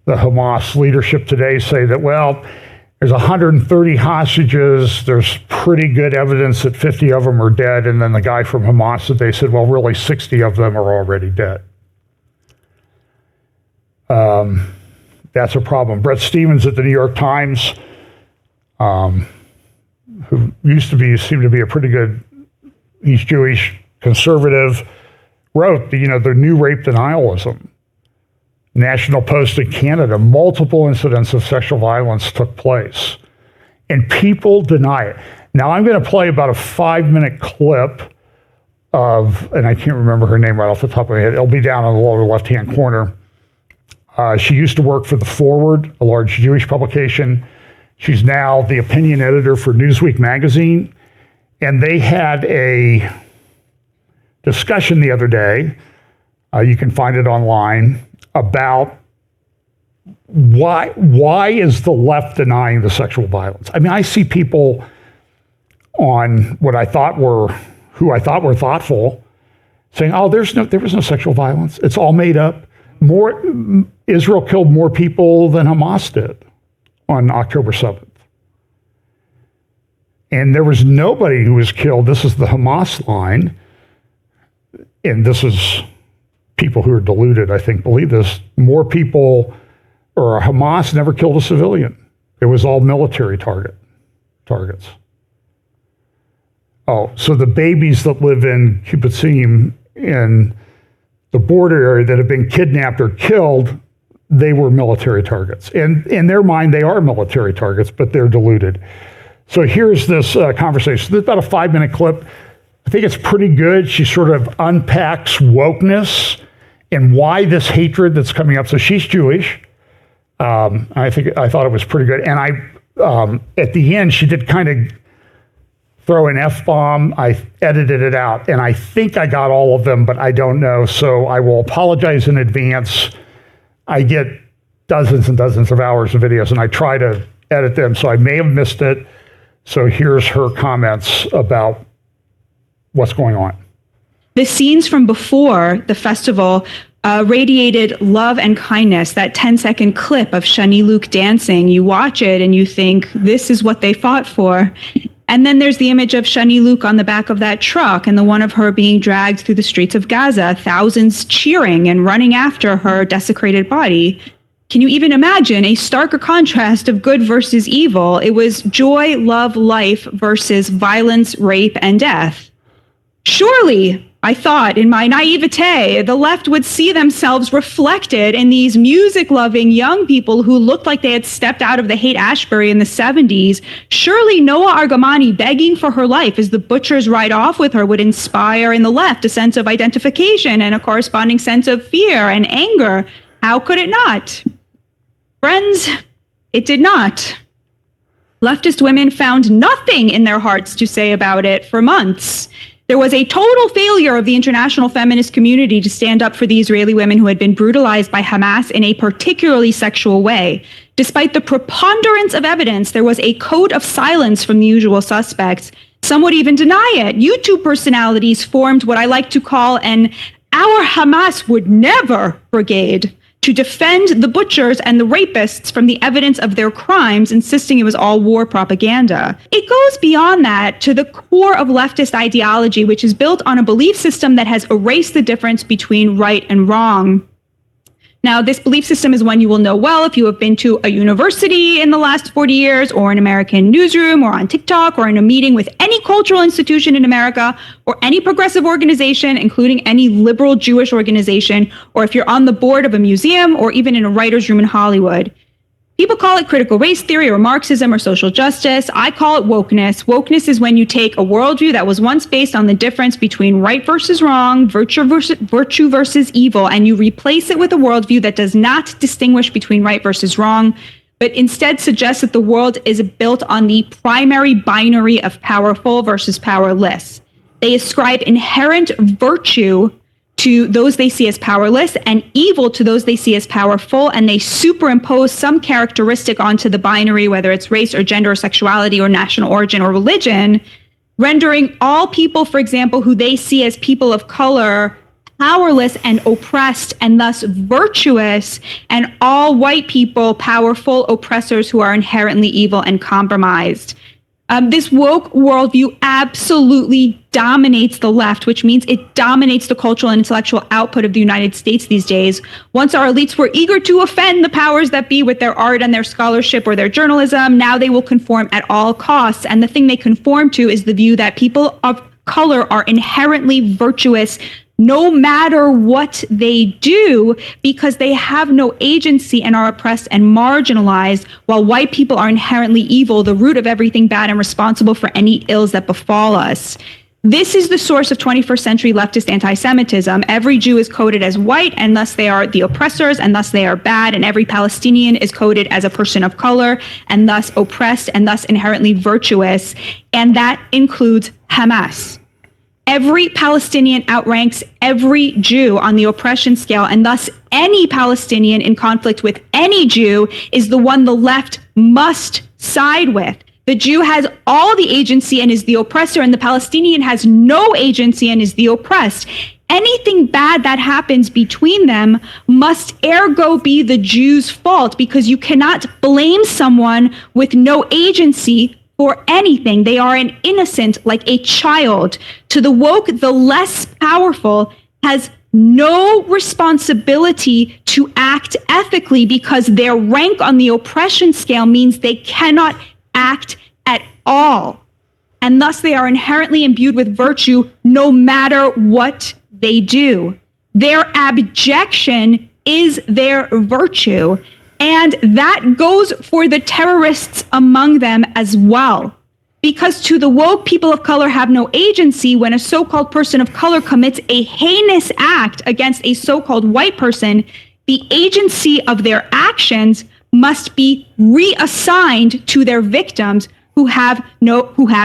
the Hamas leadership today say that, there's 130 hostages. There's pretty good evidence that 50 of them are dead. And then the guy from Hamas today said, really 60 of them are already dead. That's a problem. Brett Stevens at the New York Times, who seemed to be a pretty good, he's Jewish, conservative, wrote the new rape denialism. National Post in Canada, multiple incidents of sexual violence took place. And people deny it. Now I'm going to play about a 5-minute clip of, and I can't remember her name right off the top of my head. It'll be down in the lower left-hand corner. She used to work for The Forward, a large Jewish publication. She's now the opinion editor for Newsweek magazine. And they had a discussion the other day, you can find it online, about why is the left denying the sexual violence? I mean, I see people on who I thought were thoughtful, saying, "Oh, there was no sexual violence. It's all made up. Israel killed more people than Hamas did on October 7th. And there was nobody who was killed." This is the Hamas line, and this is people who are deluded, I think, believe this. More people, or Hamas never killed a civilian. It was all military targets. Oh, so the babies that live in Kibbutzim in the border area that have been kidnapped or killed, they were military targets. And in their mind, they are military targets, but they're deluded. So here's this conversation. This is about a 5-minute clip. I think it's pretty good. She sort of unpacks wokeness and why this hatred that's coming up. So she's Jewish. I thought it was pretty good. And at the end, she did kind of throw an F-bomb. I edited it out, and I think I got all of them, but I don't know. So I will apologize in advance. I get dozens and dozens of hours of videos, and I try to edit them, so I may have missed it. So here's her comments about what's going on. The scenes from before the festival radiated love and kindness. That 10-second clip of Shani Luke dancing, you watch it and you think, this is what they fought for. And then there's the image of Shani Luke on the back of that truck and the one of her being dragged through the streets of Gaza, thousands cheering and running after her desecrated body. Can you even imagine a starker contrast of good versus evil? It was joy, love, life versus violence, rape, and death. Surely, I thought in my naivete, the left would see themselves reflected in these music-loving young people who looked like they had stepped out of the Haight-Ashbury in the 70s. Surely Noah Argamani begging for her life as the butchers ride off with her would inspire in the left a sense of identification and a corresponding sense of fear and anger. How could it not? Friends, it did not. Leftist women found nothing in their hearts to say about it for months. There was a total failure of the international feminist community to stand up for the Israeli women who had been brutalized by Hamas in a particularly sexual way. Despite the preponderance of evidence, there was a code of silence from the usual suspects. Some would even deny it. YouTube personalities formed what I like to call an "Our Hamas Would Never" brigade to defend the butchers and the rapists from the evidence of their crimes, insisting it was all war propaganda. It goes beyond that to the core of leftist ideology, which is built on a belief system that has erased the difference between right and wrong. Now, this belief system is one you will know well if you have been to a university in the last 40 years, or an American newsroom, or on TikTok, or in a meeting with any cultural institution in America, or any progressive organization, including any liberal Jewish organization, or if you're on the board of a museum, or even in a writer's room in Hollywood. People call it critical race theory or Marxism or social justice. I call it wokeness. Wokeness is when you take a worldview that was once based on the difference between right versus wrong, virtue versus evil, and you replace it with a worldview that does not distinguish between right versus wrong, but instead suggests that the world is built on the primary binary of powerful versus powerless. They ascribe inherent virtue to those they see as powerless and evil to those they see as powerful, and they superimpose some characteristic onto the binary, whether it's race or gender or sexuality or national origin or religion, rendering all people, for example, who they see as people of color powerless and oppressed and thus virtuous, and all white people powerful oppressors who are inherently evil and compromised. This woke worldview absolutely dominates the left, which means it dominates the cultural and intellectual output of the United States these days. Once our elites were eager to offend the powers that be with their art and their scholarship or their journalism, now they will conform at all costs. And the thing they conform to is the view that people of color are inherently virtuous no matter what they do, because they have no agency and are oppressed and marginalized, while white people are inherently evil, the root of everything bad and responsible for any ills that befall us. This is the source of 21st century leftist anti-Semitism. Every Jew is coded as white, and thus they are the oppressors, and thus they are bad, and every Palestinian is coded as a person of color, and thus oppressed, and thus inherently virtuous, and that includes Hamas. Every Palestinian outranks every Jew on the oppression scale, and thus any Palestinian in conflict with any Jew is the one the left must side with. The Jew has all the agency and is the oppressor, and the Palestinian has no agency and is the oppressed. Anything bad that happens between them must ergo be the Jew's fault, because you cannot blame someone with no agency for anything. They are an innocent, like a child. To the woke, the less powerful has no responsibility to act ethically, because their rank on the oppression scale means they cannot act at all. And thus they are inherently imbued with virtue no matter what they do. Their abjection is their virtue. And that goes for the terrorists among them as well. Because to the woke, people of color have no agency when a so-called person of color commits a heinous act against a so-called white person. The agency of their actions must be reassigned to their victims who have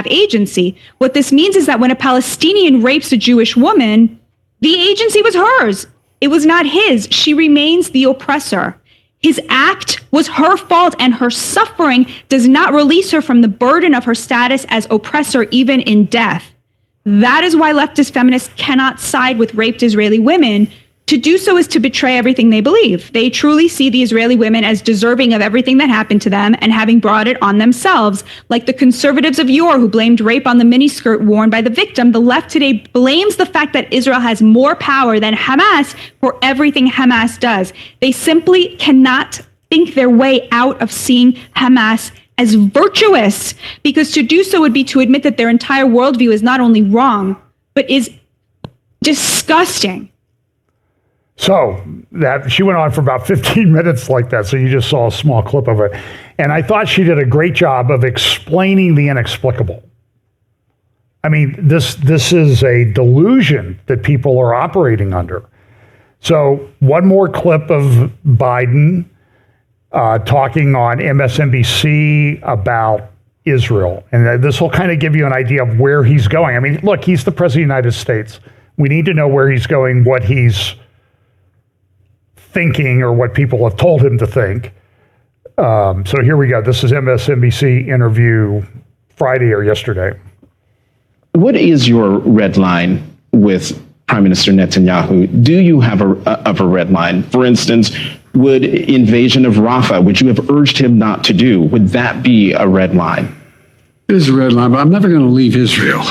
agency. What this means is that when a Palestinian rapes a Jewish woman, the agency was hers. It was not his. She remains the oppressor. His act was her fault, and her suffering does not release her from the burden of her status as oppressor, even in death. That is why leftist feminists cannot side with raped Israeli women. To do so is to betray everything they believe. They truly see the Israeli women as deserving of everything that happened to them and having brought it on themselves. Like the conservatives of yore who blamed rape on the miniskirt worn by the victim, the left today blames the fact that Israel has more power than Hamas for everything Hamas does. They simply cannot think their way out of seeing Hamas as virtuous, because to do so would be to admit that their entire worldview is not only wrong, but is disgusting. So that she went on for about 15 minutes like that. So you just saw a small clip of it. And I thought she did a great job of explaining the inexplicable. I mean, this is a delusion that people are operating under. So one more clip of Biden talking on MSNBC about Israel. And this will kind of give you an idea of where he's going. I mean, look, he's the president of the United States. We need to know where he's going, what he's thinking, or what people have told him to think. So here we go. This is MSNBC interview Friday or yesterday. What is your red line with Prime Minister Netanyahu? Do you have a red line? For instance, would invasion of Rafah, which you have urged him not to do, would that be a red line? It is a red line, but I'm never going to leave Israel.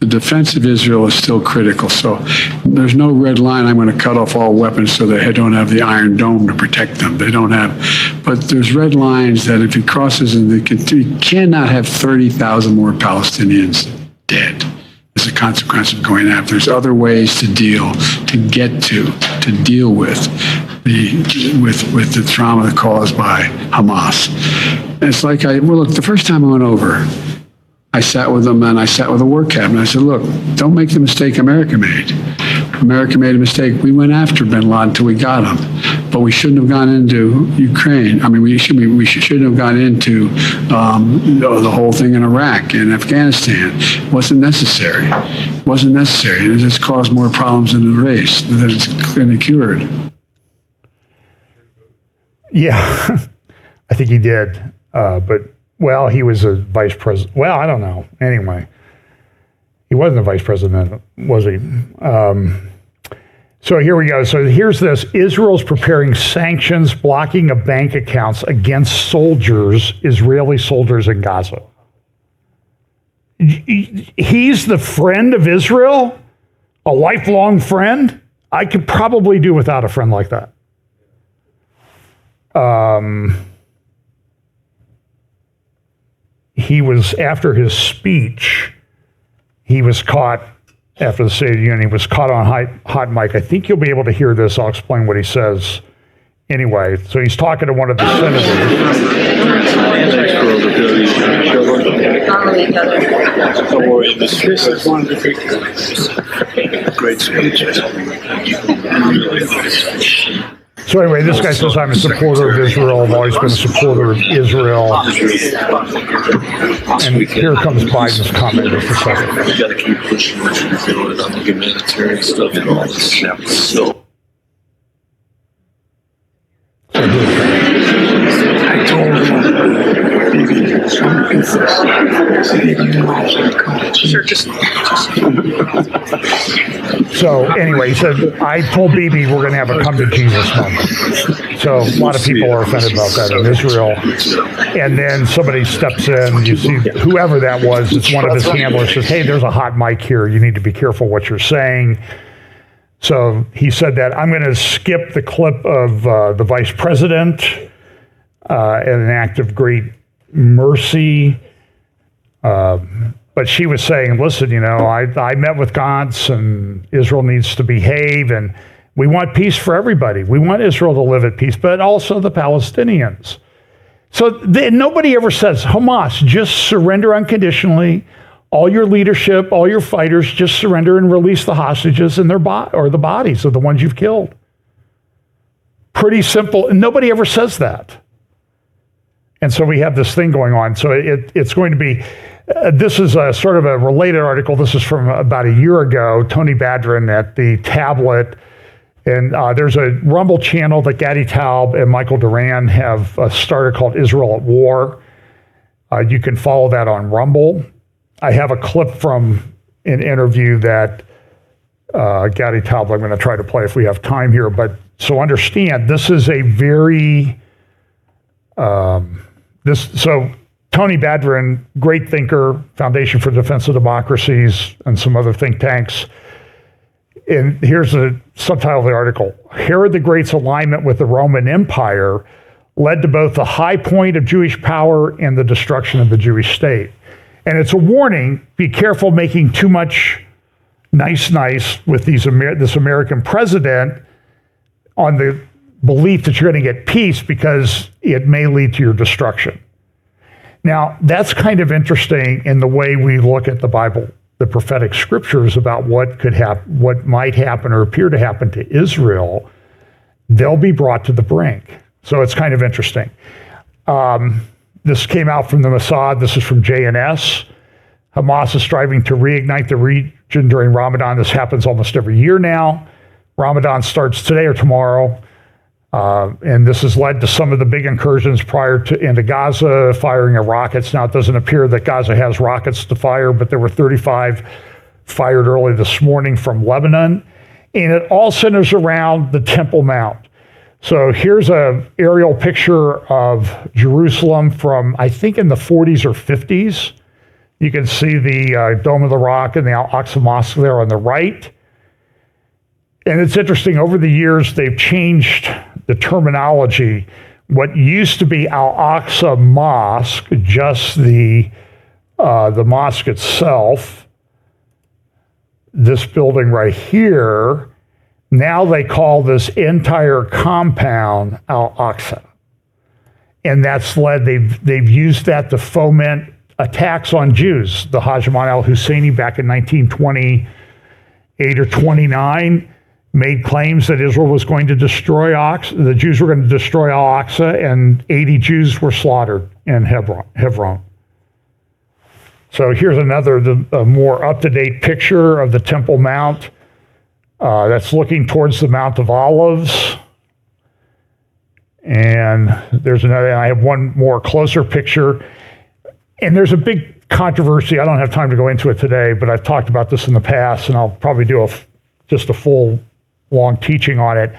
The defense of Israel is still critical. So there's no red line. I'm going to cut off all weapons so they don't have the Iron Dome to protect them. They don't have. But there's red lines that if he crosses, and he cannot have 30,000 more Palestinians dead as a consequence of going after. There's other ways to deal with the trauma caused by Hamas. And it's like, look, the first time I went over, I sat with them, and I sat with the war cabinet. I said, look, don't make the mistake America made. America made a mistake. We went after bin Laden until we got him, but we shouldn't have gone into Ukraine. I mean, we shouldn't have gone into the whole thing in Iraq and Afghanistan. It wasn't necessary. It wasn't necessary. It just caused more problems in the race than it's clearly cured. Yeah, I think he did, but. Well, he was a vice president. Well, I don't know. Anyway, he wasn't a vice president, was he? So here we go. So here's this. Israel's preparing sanctions blocking of bank accounts against soldiers, Israeli soldiers in Gaza. He's the friend of Israel? A lifelong friend? I could probably do without a friend like that. He was, after his speech, he was caught, after the State of the Union, he was caught on hot mic. I think you'll be able to hear this. I'll explain what he says Anyway, so he's talking to one of the senators. This is one of the great speeches. So anyway, this guy says, I'm a supporter of Israel. I've always been a supporter of Israel. And here comes Biden's comment just a second. You got to keep pushing what you're doing on the humanitarian stuff and all this stuff. So I told him, maybe some people So anyway, he said, I told Bibi we're going to have a come to Jesus moment. So a lot of people are offended about that in Israel. And then somebody steps in, you see whoever that was, it's one of his handlers, says, hey, there's a hot mic here. You need to be careful what you're saying. So he said that I'm going to skip the clip of the vice president in an act of great mercy. But she was saying, listen, I met with Gantz and Israel needs to behave and we want peace for everybody. We want Israel to live at peace, but also the Palestinians. So nobody ever says, Hamas, just surrender unconditionally. All your leadership, all your fighters, just surrender and release the hostages and the bodies of the ones you've killed. Pretty simple. And nobody ever says that. And so we have this thing going on. So it's going to be, this is a sort of a related article. This is from about a year ago, Tony Badrin at the Tablet. And there's a Rumble channel that Gadi Taub and Michael Duran have started called Israel at War. You can follow that on Rumble. I have a clip from an interview that Gadi Taub, I'm going to try to play if we have time here. But so understand, this is a very, so Tony Badrin, great thinker, Foundation for Defense of Democracies, and some other think tanks. And here's the subtitle of the article. Herod the Great's alignment with the Roman Empire led to both the high point of Jewish power and the destruction of the Jewish state. And it's a warning, be careful making too much nice with this American president on the belief that you're going to get peace because it may lead to your destruction. Now, that's kind of interesting in the way we look at the Bible, the prophetic scriptures about what could happen, what might happen or appear to happen to Israel. They'll be brought to the brink. So it's kind of interesting. This came out from the Mossad. This is from JNS. Hamas is striving to reignite the region during Ramadan. This happens almost every year now. Ramadan starts today or tomorrow. And this has led to some of the big incursions into Gaza, firing of rockets. Now, it doesn't appear that Gaza has rockets to fire, but there were 35 fired early this morning from Lebanon. And it all centers around the Temple Mount. So here's an aerial picture of Jerusalem from, I think, in the 40s or 50s. You can see the Dome of the Rock and the Al-Aqsa Mosque there on the right. And it's interesting, over the years, they've changed the terminology. What used to be Al-Aqsa Mosque, just the mosque itself, this building right here, now they call this entire compound Al-Aqsa. And that's they've used that to foment attacks on Jews. The Hajj al-Husseini back in 1928 or 29 made claims that Israel was going to destroy the Jews were going to destroy Al-Aqsa, and 80 Jews were slaughtered in Hebron. So here's a more up-to-date picture of the Temple Mount. That's looking towards the Mount of Olives. And there's another, I have one more closer picture. And there's a big controversy. I don't have time to go into it today, but I've talked about this in the past, and I'll probably do just a full, long teaching on it.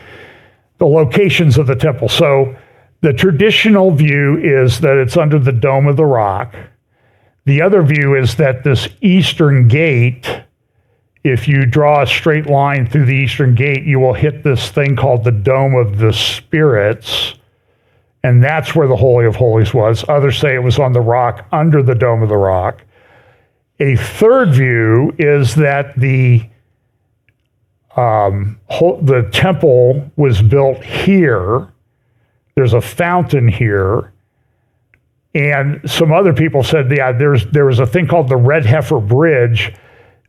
The locations of the temple. So the traditional view is that it's under the Dome of the Rock. The other view is that this eastern gate, if you draw a straight line through the eastern gate, you will hit this thing called the Dome of the Spirits, and that's where the Holy of Holies was. Others say it was on the rock under the Dome of the Rock. A third view is that the temple was built here, There's a fountain here. And some other people said, yeah, there was a thing called the Red Heifer Bridge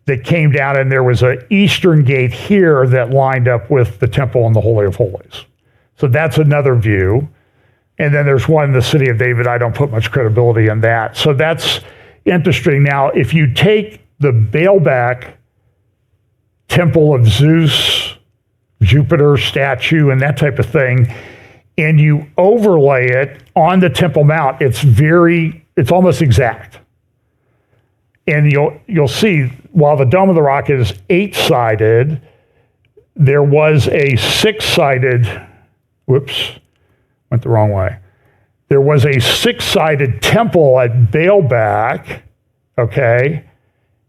that came down, and there was an eastern gate here that lined up with the temple and the Holy of Holies. So that's another view. And then there's one in the city of David. I don't put much credibility in that. So that's interesting. Now, if you take the Baalbek temple of Zeus, Jupiter statue, and that type of thing, and you overlay it on the Temple Mount, it's almost exact. And you'll see, while the Dome of the Rock is 8-sided, there was a 6-sided, whoops, went the wrong way. There was a 6-sided temple at Baalbek, okay,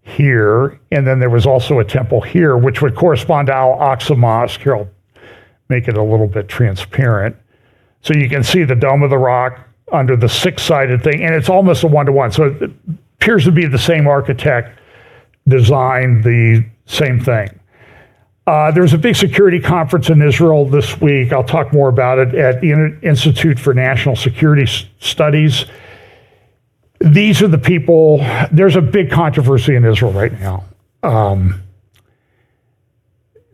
here, and then there was also a temple here, which would correspond to Al-Aqsa Mosque. Here, I'll make it a little bit transparent. So you can see the Dome of the Rock under the 6-sided thing, and it's almost a one-to-one. So it appears to be the same architect designed the same thing. There's a big security conference in Israel this week. I'll talk more about it at the Institute for National Security Studies. These are the people, there's a big controversy in Israel right now.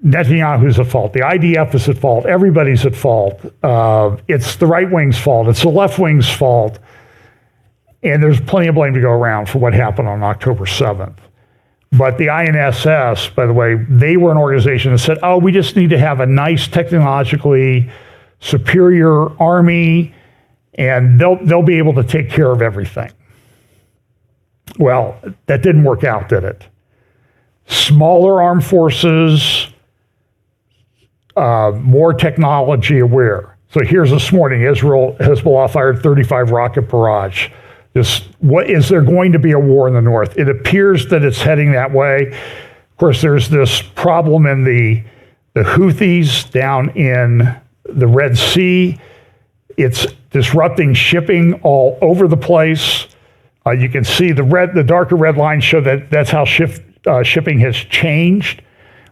Netanyahu's at fault. The IDF is at fault. Everybody's at fault. It's the right wing's fault. It's the left wing's fault. And there's plenty of blame to go around for what happened on October 7th. But the INSS, by the way, they were an organization that said, oh, we just need to have a nice technologically superior army, and they'll be able to take care of everything. Well, that didn't work out, did it? Smaller armed forces, more technology aware. So here's this morning, Hezbollah fired 35 rocket barrage. Is there going to be a war in the north? It appears that it's heading that way. Of course, there's this problem in the Houthis down in the Red Sea. It's disrupting shipping all over the place. You can see the darker red lines show that's how shipping has changed.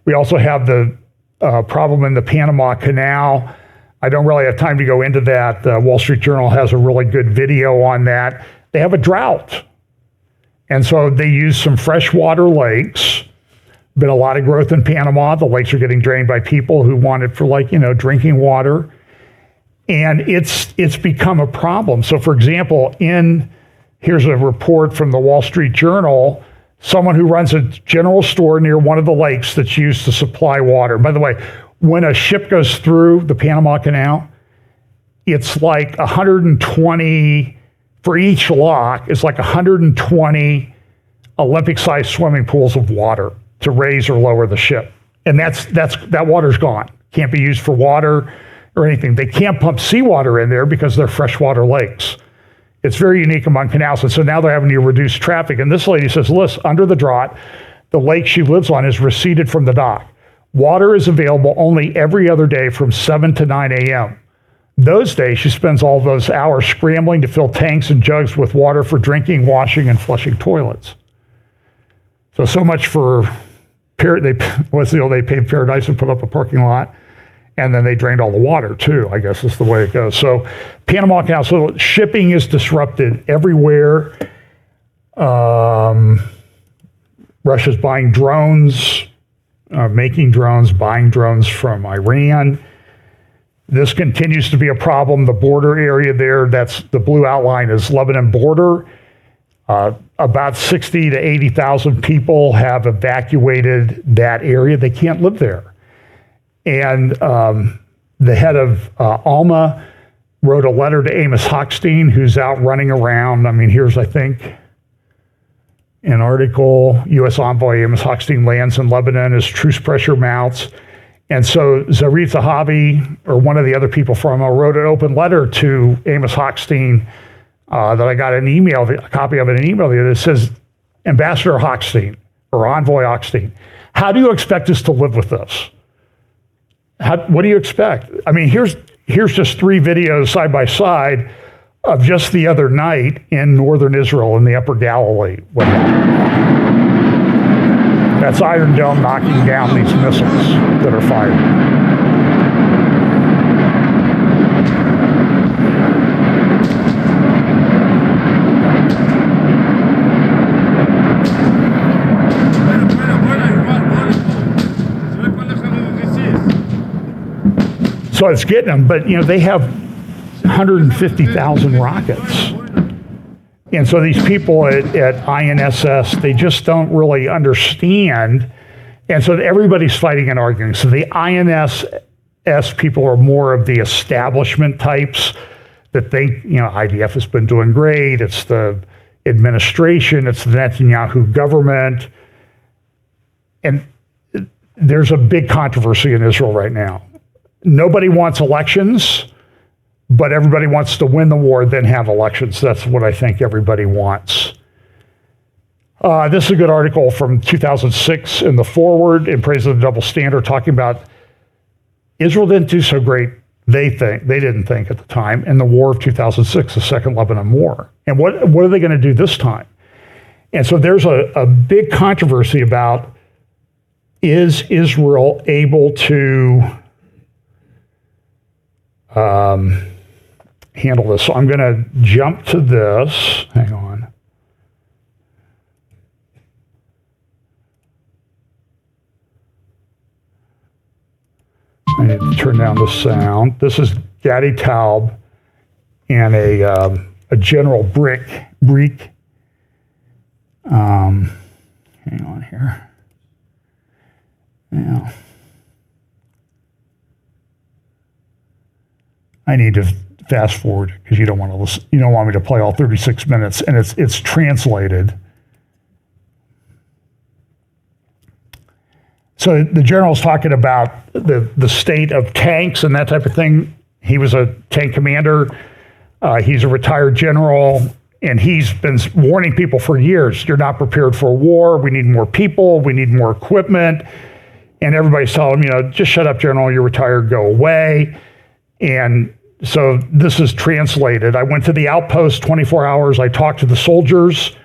We also have the problem in the Panama Canal. I don't really have time to go into that. Wall Street Journal has a really good video on that. They have a drought. And so they use some freshwater lakes. Been a lot of growth in Panama. The lakes are getting drained by people who want it for drinking water. And it's become a problem. So for example, here's a report from the Wall Street Journal, someone who runs a general store near one of the lakes that's used to supply water. By the way, when a ship goes through the Panama Canal, it's like 120, for each lock, it's like 120 Olympic-sized swimming pools of water to raise or lower the ship. And that water's gone. Can't be used for water or anything. They can't pump seawater in there because they're freshwater lakes. It's very unique among canals, and so now they're having to reduce traffic. And this lady says, listen, under the drought, the lake she lives on is receded from the dock. Water is available only every other day from 7 to 9 a.m. Those days, she spends all those hours scrambling to fill tanks and jugs with water for drinking, washing, and flushing toilets. So much for, they paid Paradise and put up a parking lot. And then they drained all the water too, I guess is the way it goes. So Panama Canal, so shipping is disrupted everywhere. Russia's buying drones, making drones, buying drones from Iran. This continues to be a problem. The border area there, that's the blue outline, is Lebanon border. About 60 to 80,000 people have evacuated that area. They can't live there. And the head of Alma wrote a letter to Amos Hochstein, who's out running around. I mean, here's, I think, an article, U.S. envoy Amos Hochstein lands in Lebanon as truce pressure mounts. And so Zarif Zahavi, or one of the other people from Alma, wrote an open letter to Amos Hochstein that I got a copy of it in an email that says, Ambassador Hochstein, or Envoy Hochstein, how do you expect us to live with this? What do you expect? I mean, here's just 3 videos side by side of just the other night in northern Israel in the Upper Galilee. That's Iron Dome knocking down these missiles that are fired. So it's getting them, but they have 150,000 rockets. And so these people at INSS, they just don't really understand. And so everybody's fighting and arguing. So the INSS people are more of the establishment types that think, IDF has been doing great. It's the administration. It's the Netanyahu government. And there's a big controversy in Israel right now. Nobody wants elections, but everybody wants to win the war, then have elections. That's what I think everybody wants. This is a good article from 2006 in the foreword in praise of the double standard, talking about Israel didn't do so great, they didn't think at the time, in the war of 2006, the Second Lebanon War. And what are they going to do this time? And so there's a big controversy about, is Israel able to handle this? So I'm going to jump to this. Hang on. I need to turn down the sound. This is Gadi Taub and a General Brick. Hang on here. Now, I need to fast forward because you don't want to listen. You don't want me to play all 36 minutes, and it's translated. So the general's talking about the state of tanks and that type of thing. He was a tank commander. He's a retired general, and he's been warning people for years, you're not prepared for a war. We need more people. We need more equipment. And everybody's telling him, just shut up, General. You're retired. Go away. And so this is translated. I went to the outpost 24 hours. I talked to the soldiers.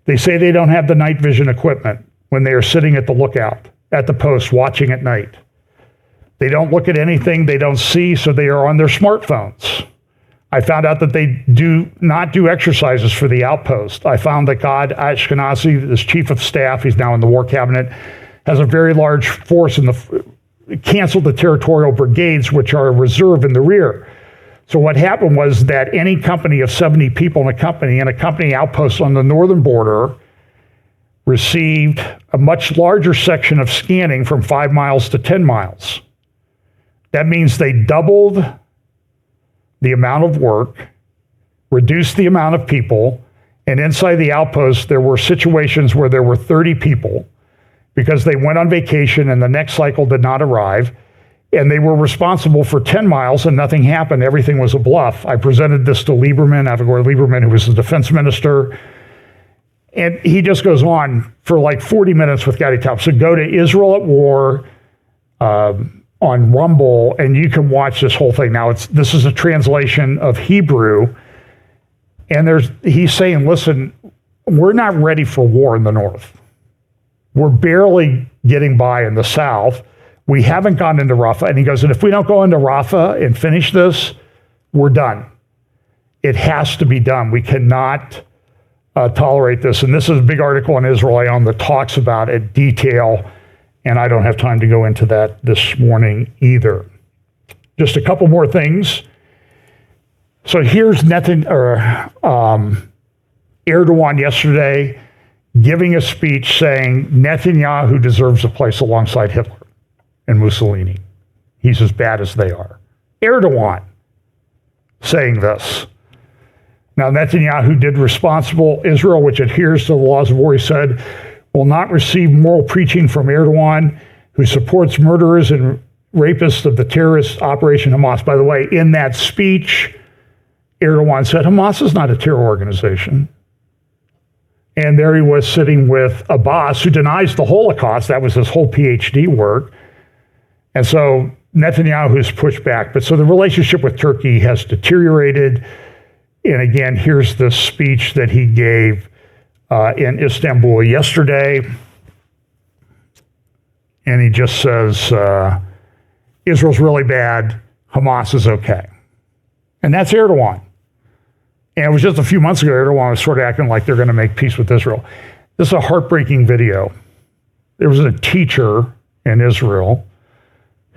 They say they don't have the night vision equipment when they are sitting at the lookout at the post watching at night. They don't look at anything they don't see, so they are on their smartphones. I found out that they do not do exercises for the outpost. I found that Gad Ashkenazi, this chief of staff, he's now in the war cabinet, has a very large force canceled the territorial brigades, which are a reserve in the rear. So what happened was that any company of 70 people in a company outpost on the northern border received a much larger section of scanning from 5 miles to 10 miles. That means they doubled the amount of work, reduced the amount of people, and inside the outpost, there were situations where there were 30 people because they went on vacation and the next cycle did not arrive, and they were responsible for 10 miles and nothing happened. Everything was a bluff. I presented this to Avigdor Lieberman, who was the defense minister, and he just goes on for like 40 minutes with Gadi Taub. So go to Israel at War on Rumble, and you can watch this whole thing. Now, this is a translation of Hebrew, and he's saying, listen, we're not ready for war in the north. We're barely getting by in the south. We haven't gone into Rafah. And he goes, and if we don't go into Rafah and finish this, we're done. It has to be done. We cannot tolerate this. And this is a big article in Israel Ayom that talks about it in detail, and I don't have time to go into that this morning either. Just a couple more things. So here's Erdogan yesterday giving a speech saying Netanyahu deserves a place alongside Hitler and Mussolini. He's as bad as they are. Erdogan saying this. Now, Netanyahu did responsible Israel, which adheres to the laws of war, he said, will not receive moral preaching from Erdogan, who supports murderers and rapists of the terrorist operation Hamas. By the way, in that speech, Erdogan said Hamas is not a terror organization. And there he was sitting with Abbas, who denies the Holocaust. That was his whole PhD work. And so Netanyahu's pushed back. But so the relationship with Turkey has deteriorated. And again, here's the speech that he gave in Istanbul yesterday. And he just says, Israel's really bad, Hamas is okay. And that's Erdogan. And it was just a few months ago, Erdogan was sort of acting like they're going to make peace with Israel. This is a heartbreaking video. There was a teacher in Israel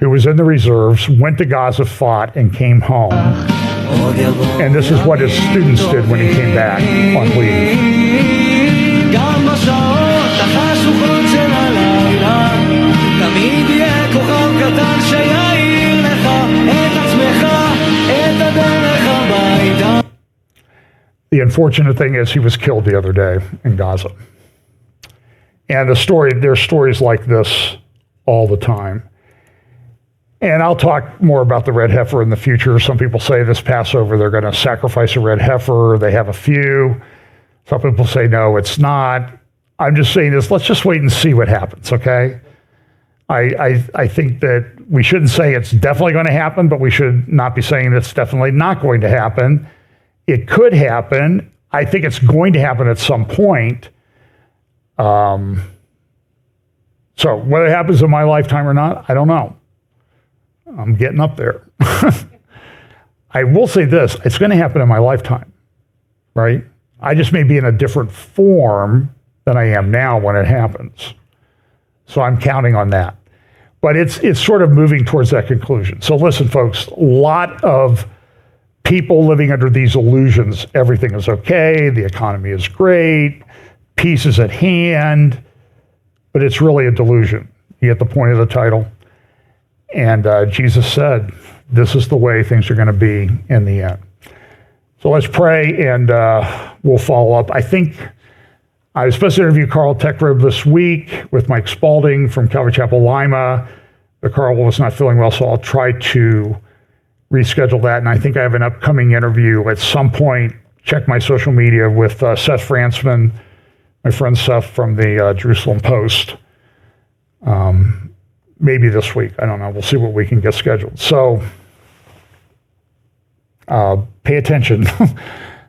who was in the reserves, went to Gaza, fought, and came home. And this is what his students did when he came back on leave. The unfortunate thing is he was killed the other day in Gaza. And there's stories like this all the time. And I'll talk more about the red heifer in the future. Some people say this Passover, they're going to sacrifice a red heifer. They have a few. Some people say, no, it's not. I'm just saying this, let's just wait and see what happens, okay? I think that we shouldn't say it's definitely going to happen, but we should not be saying it's definitely not going to happen. It could happen. I think it's going to happen at some point. So whether it happens in my lifetime or not, I don't know. I'm getting up there. I will say this, it's going to happen in my lifetime, right? I just may be in a different form than I am now when it happens. So I'm counting on that. But it's sort of moving towards that conclusion. So listen, folks, a lot of people living under these illusions, everything is okay, the economy is great, peace is at hand, but it's really a delusion. You get the point of the title? And Jesus said, this is the way things are going to be in the end. So let's pray and we'll follow up. I think I was supposed to interview Carl Techrobe this week with Mike Spalding from Calvary Chapel, Lima, but Carl was not feeling well, so I'll try to reschedule that. And I think I have an upcoming interview at some point. Check my social media with Seth Fransman, my friend Seth from the Jerusalem Post. Maybe this week. I don't know. We'll see what we can get scheduled. So pay attention. By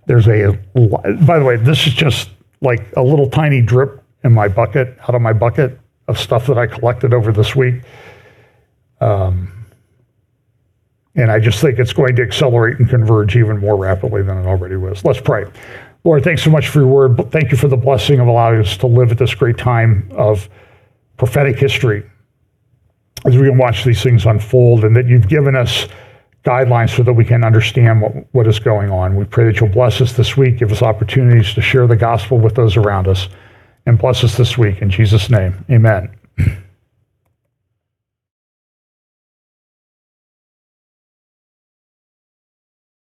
the way, this is just like a little tiny drip in my bucket, out of my bucket of stuff that I collected over this week. And I just think it's going to accelerate and converge even more rapidly than it already was. Let's pray. Lord, thanks so much for your word. Thank you for the blessing of allowing us to live at this great time of prophetic history as we can watch these things unfold, and that you've given us guidelines so that we can understand what is going on. We pray that you'll bless us this week, give us opportunities to share the gospel with those around us, and bless us this week. In Jesus' name, amen.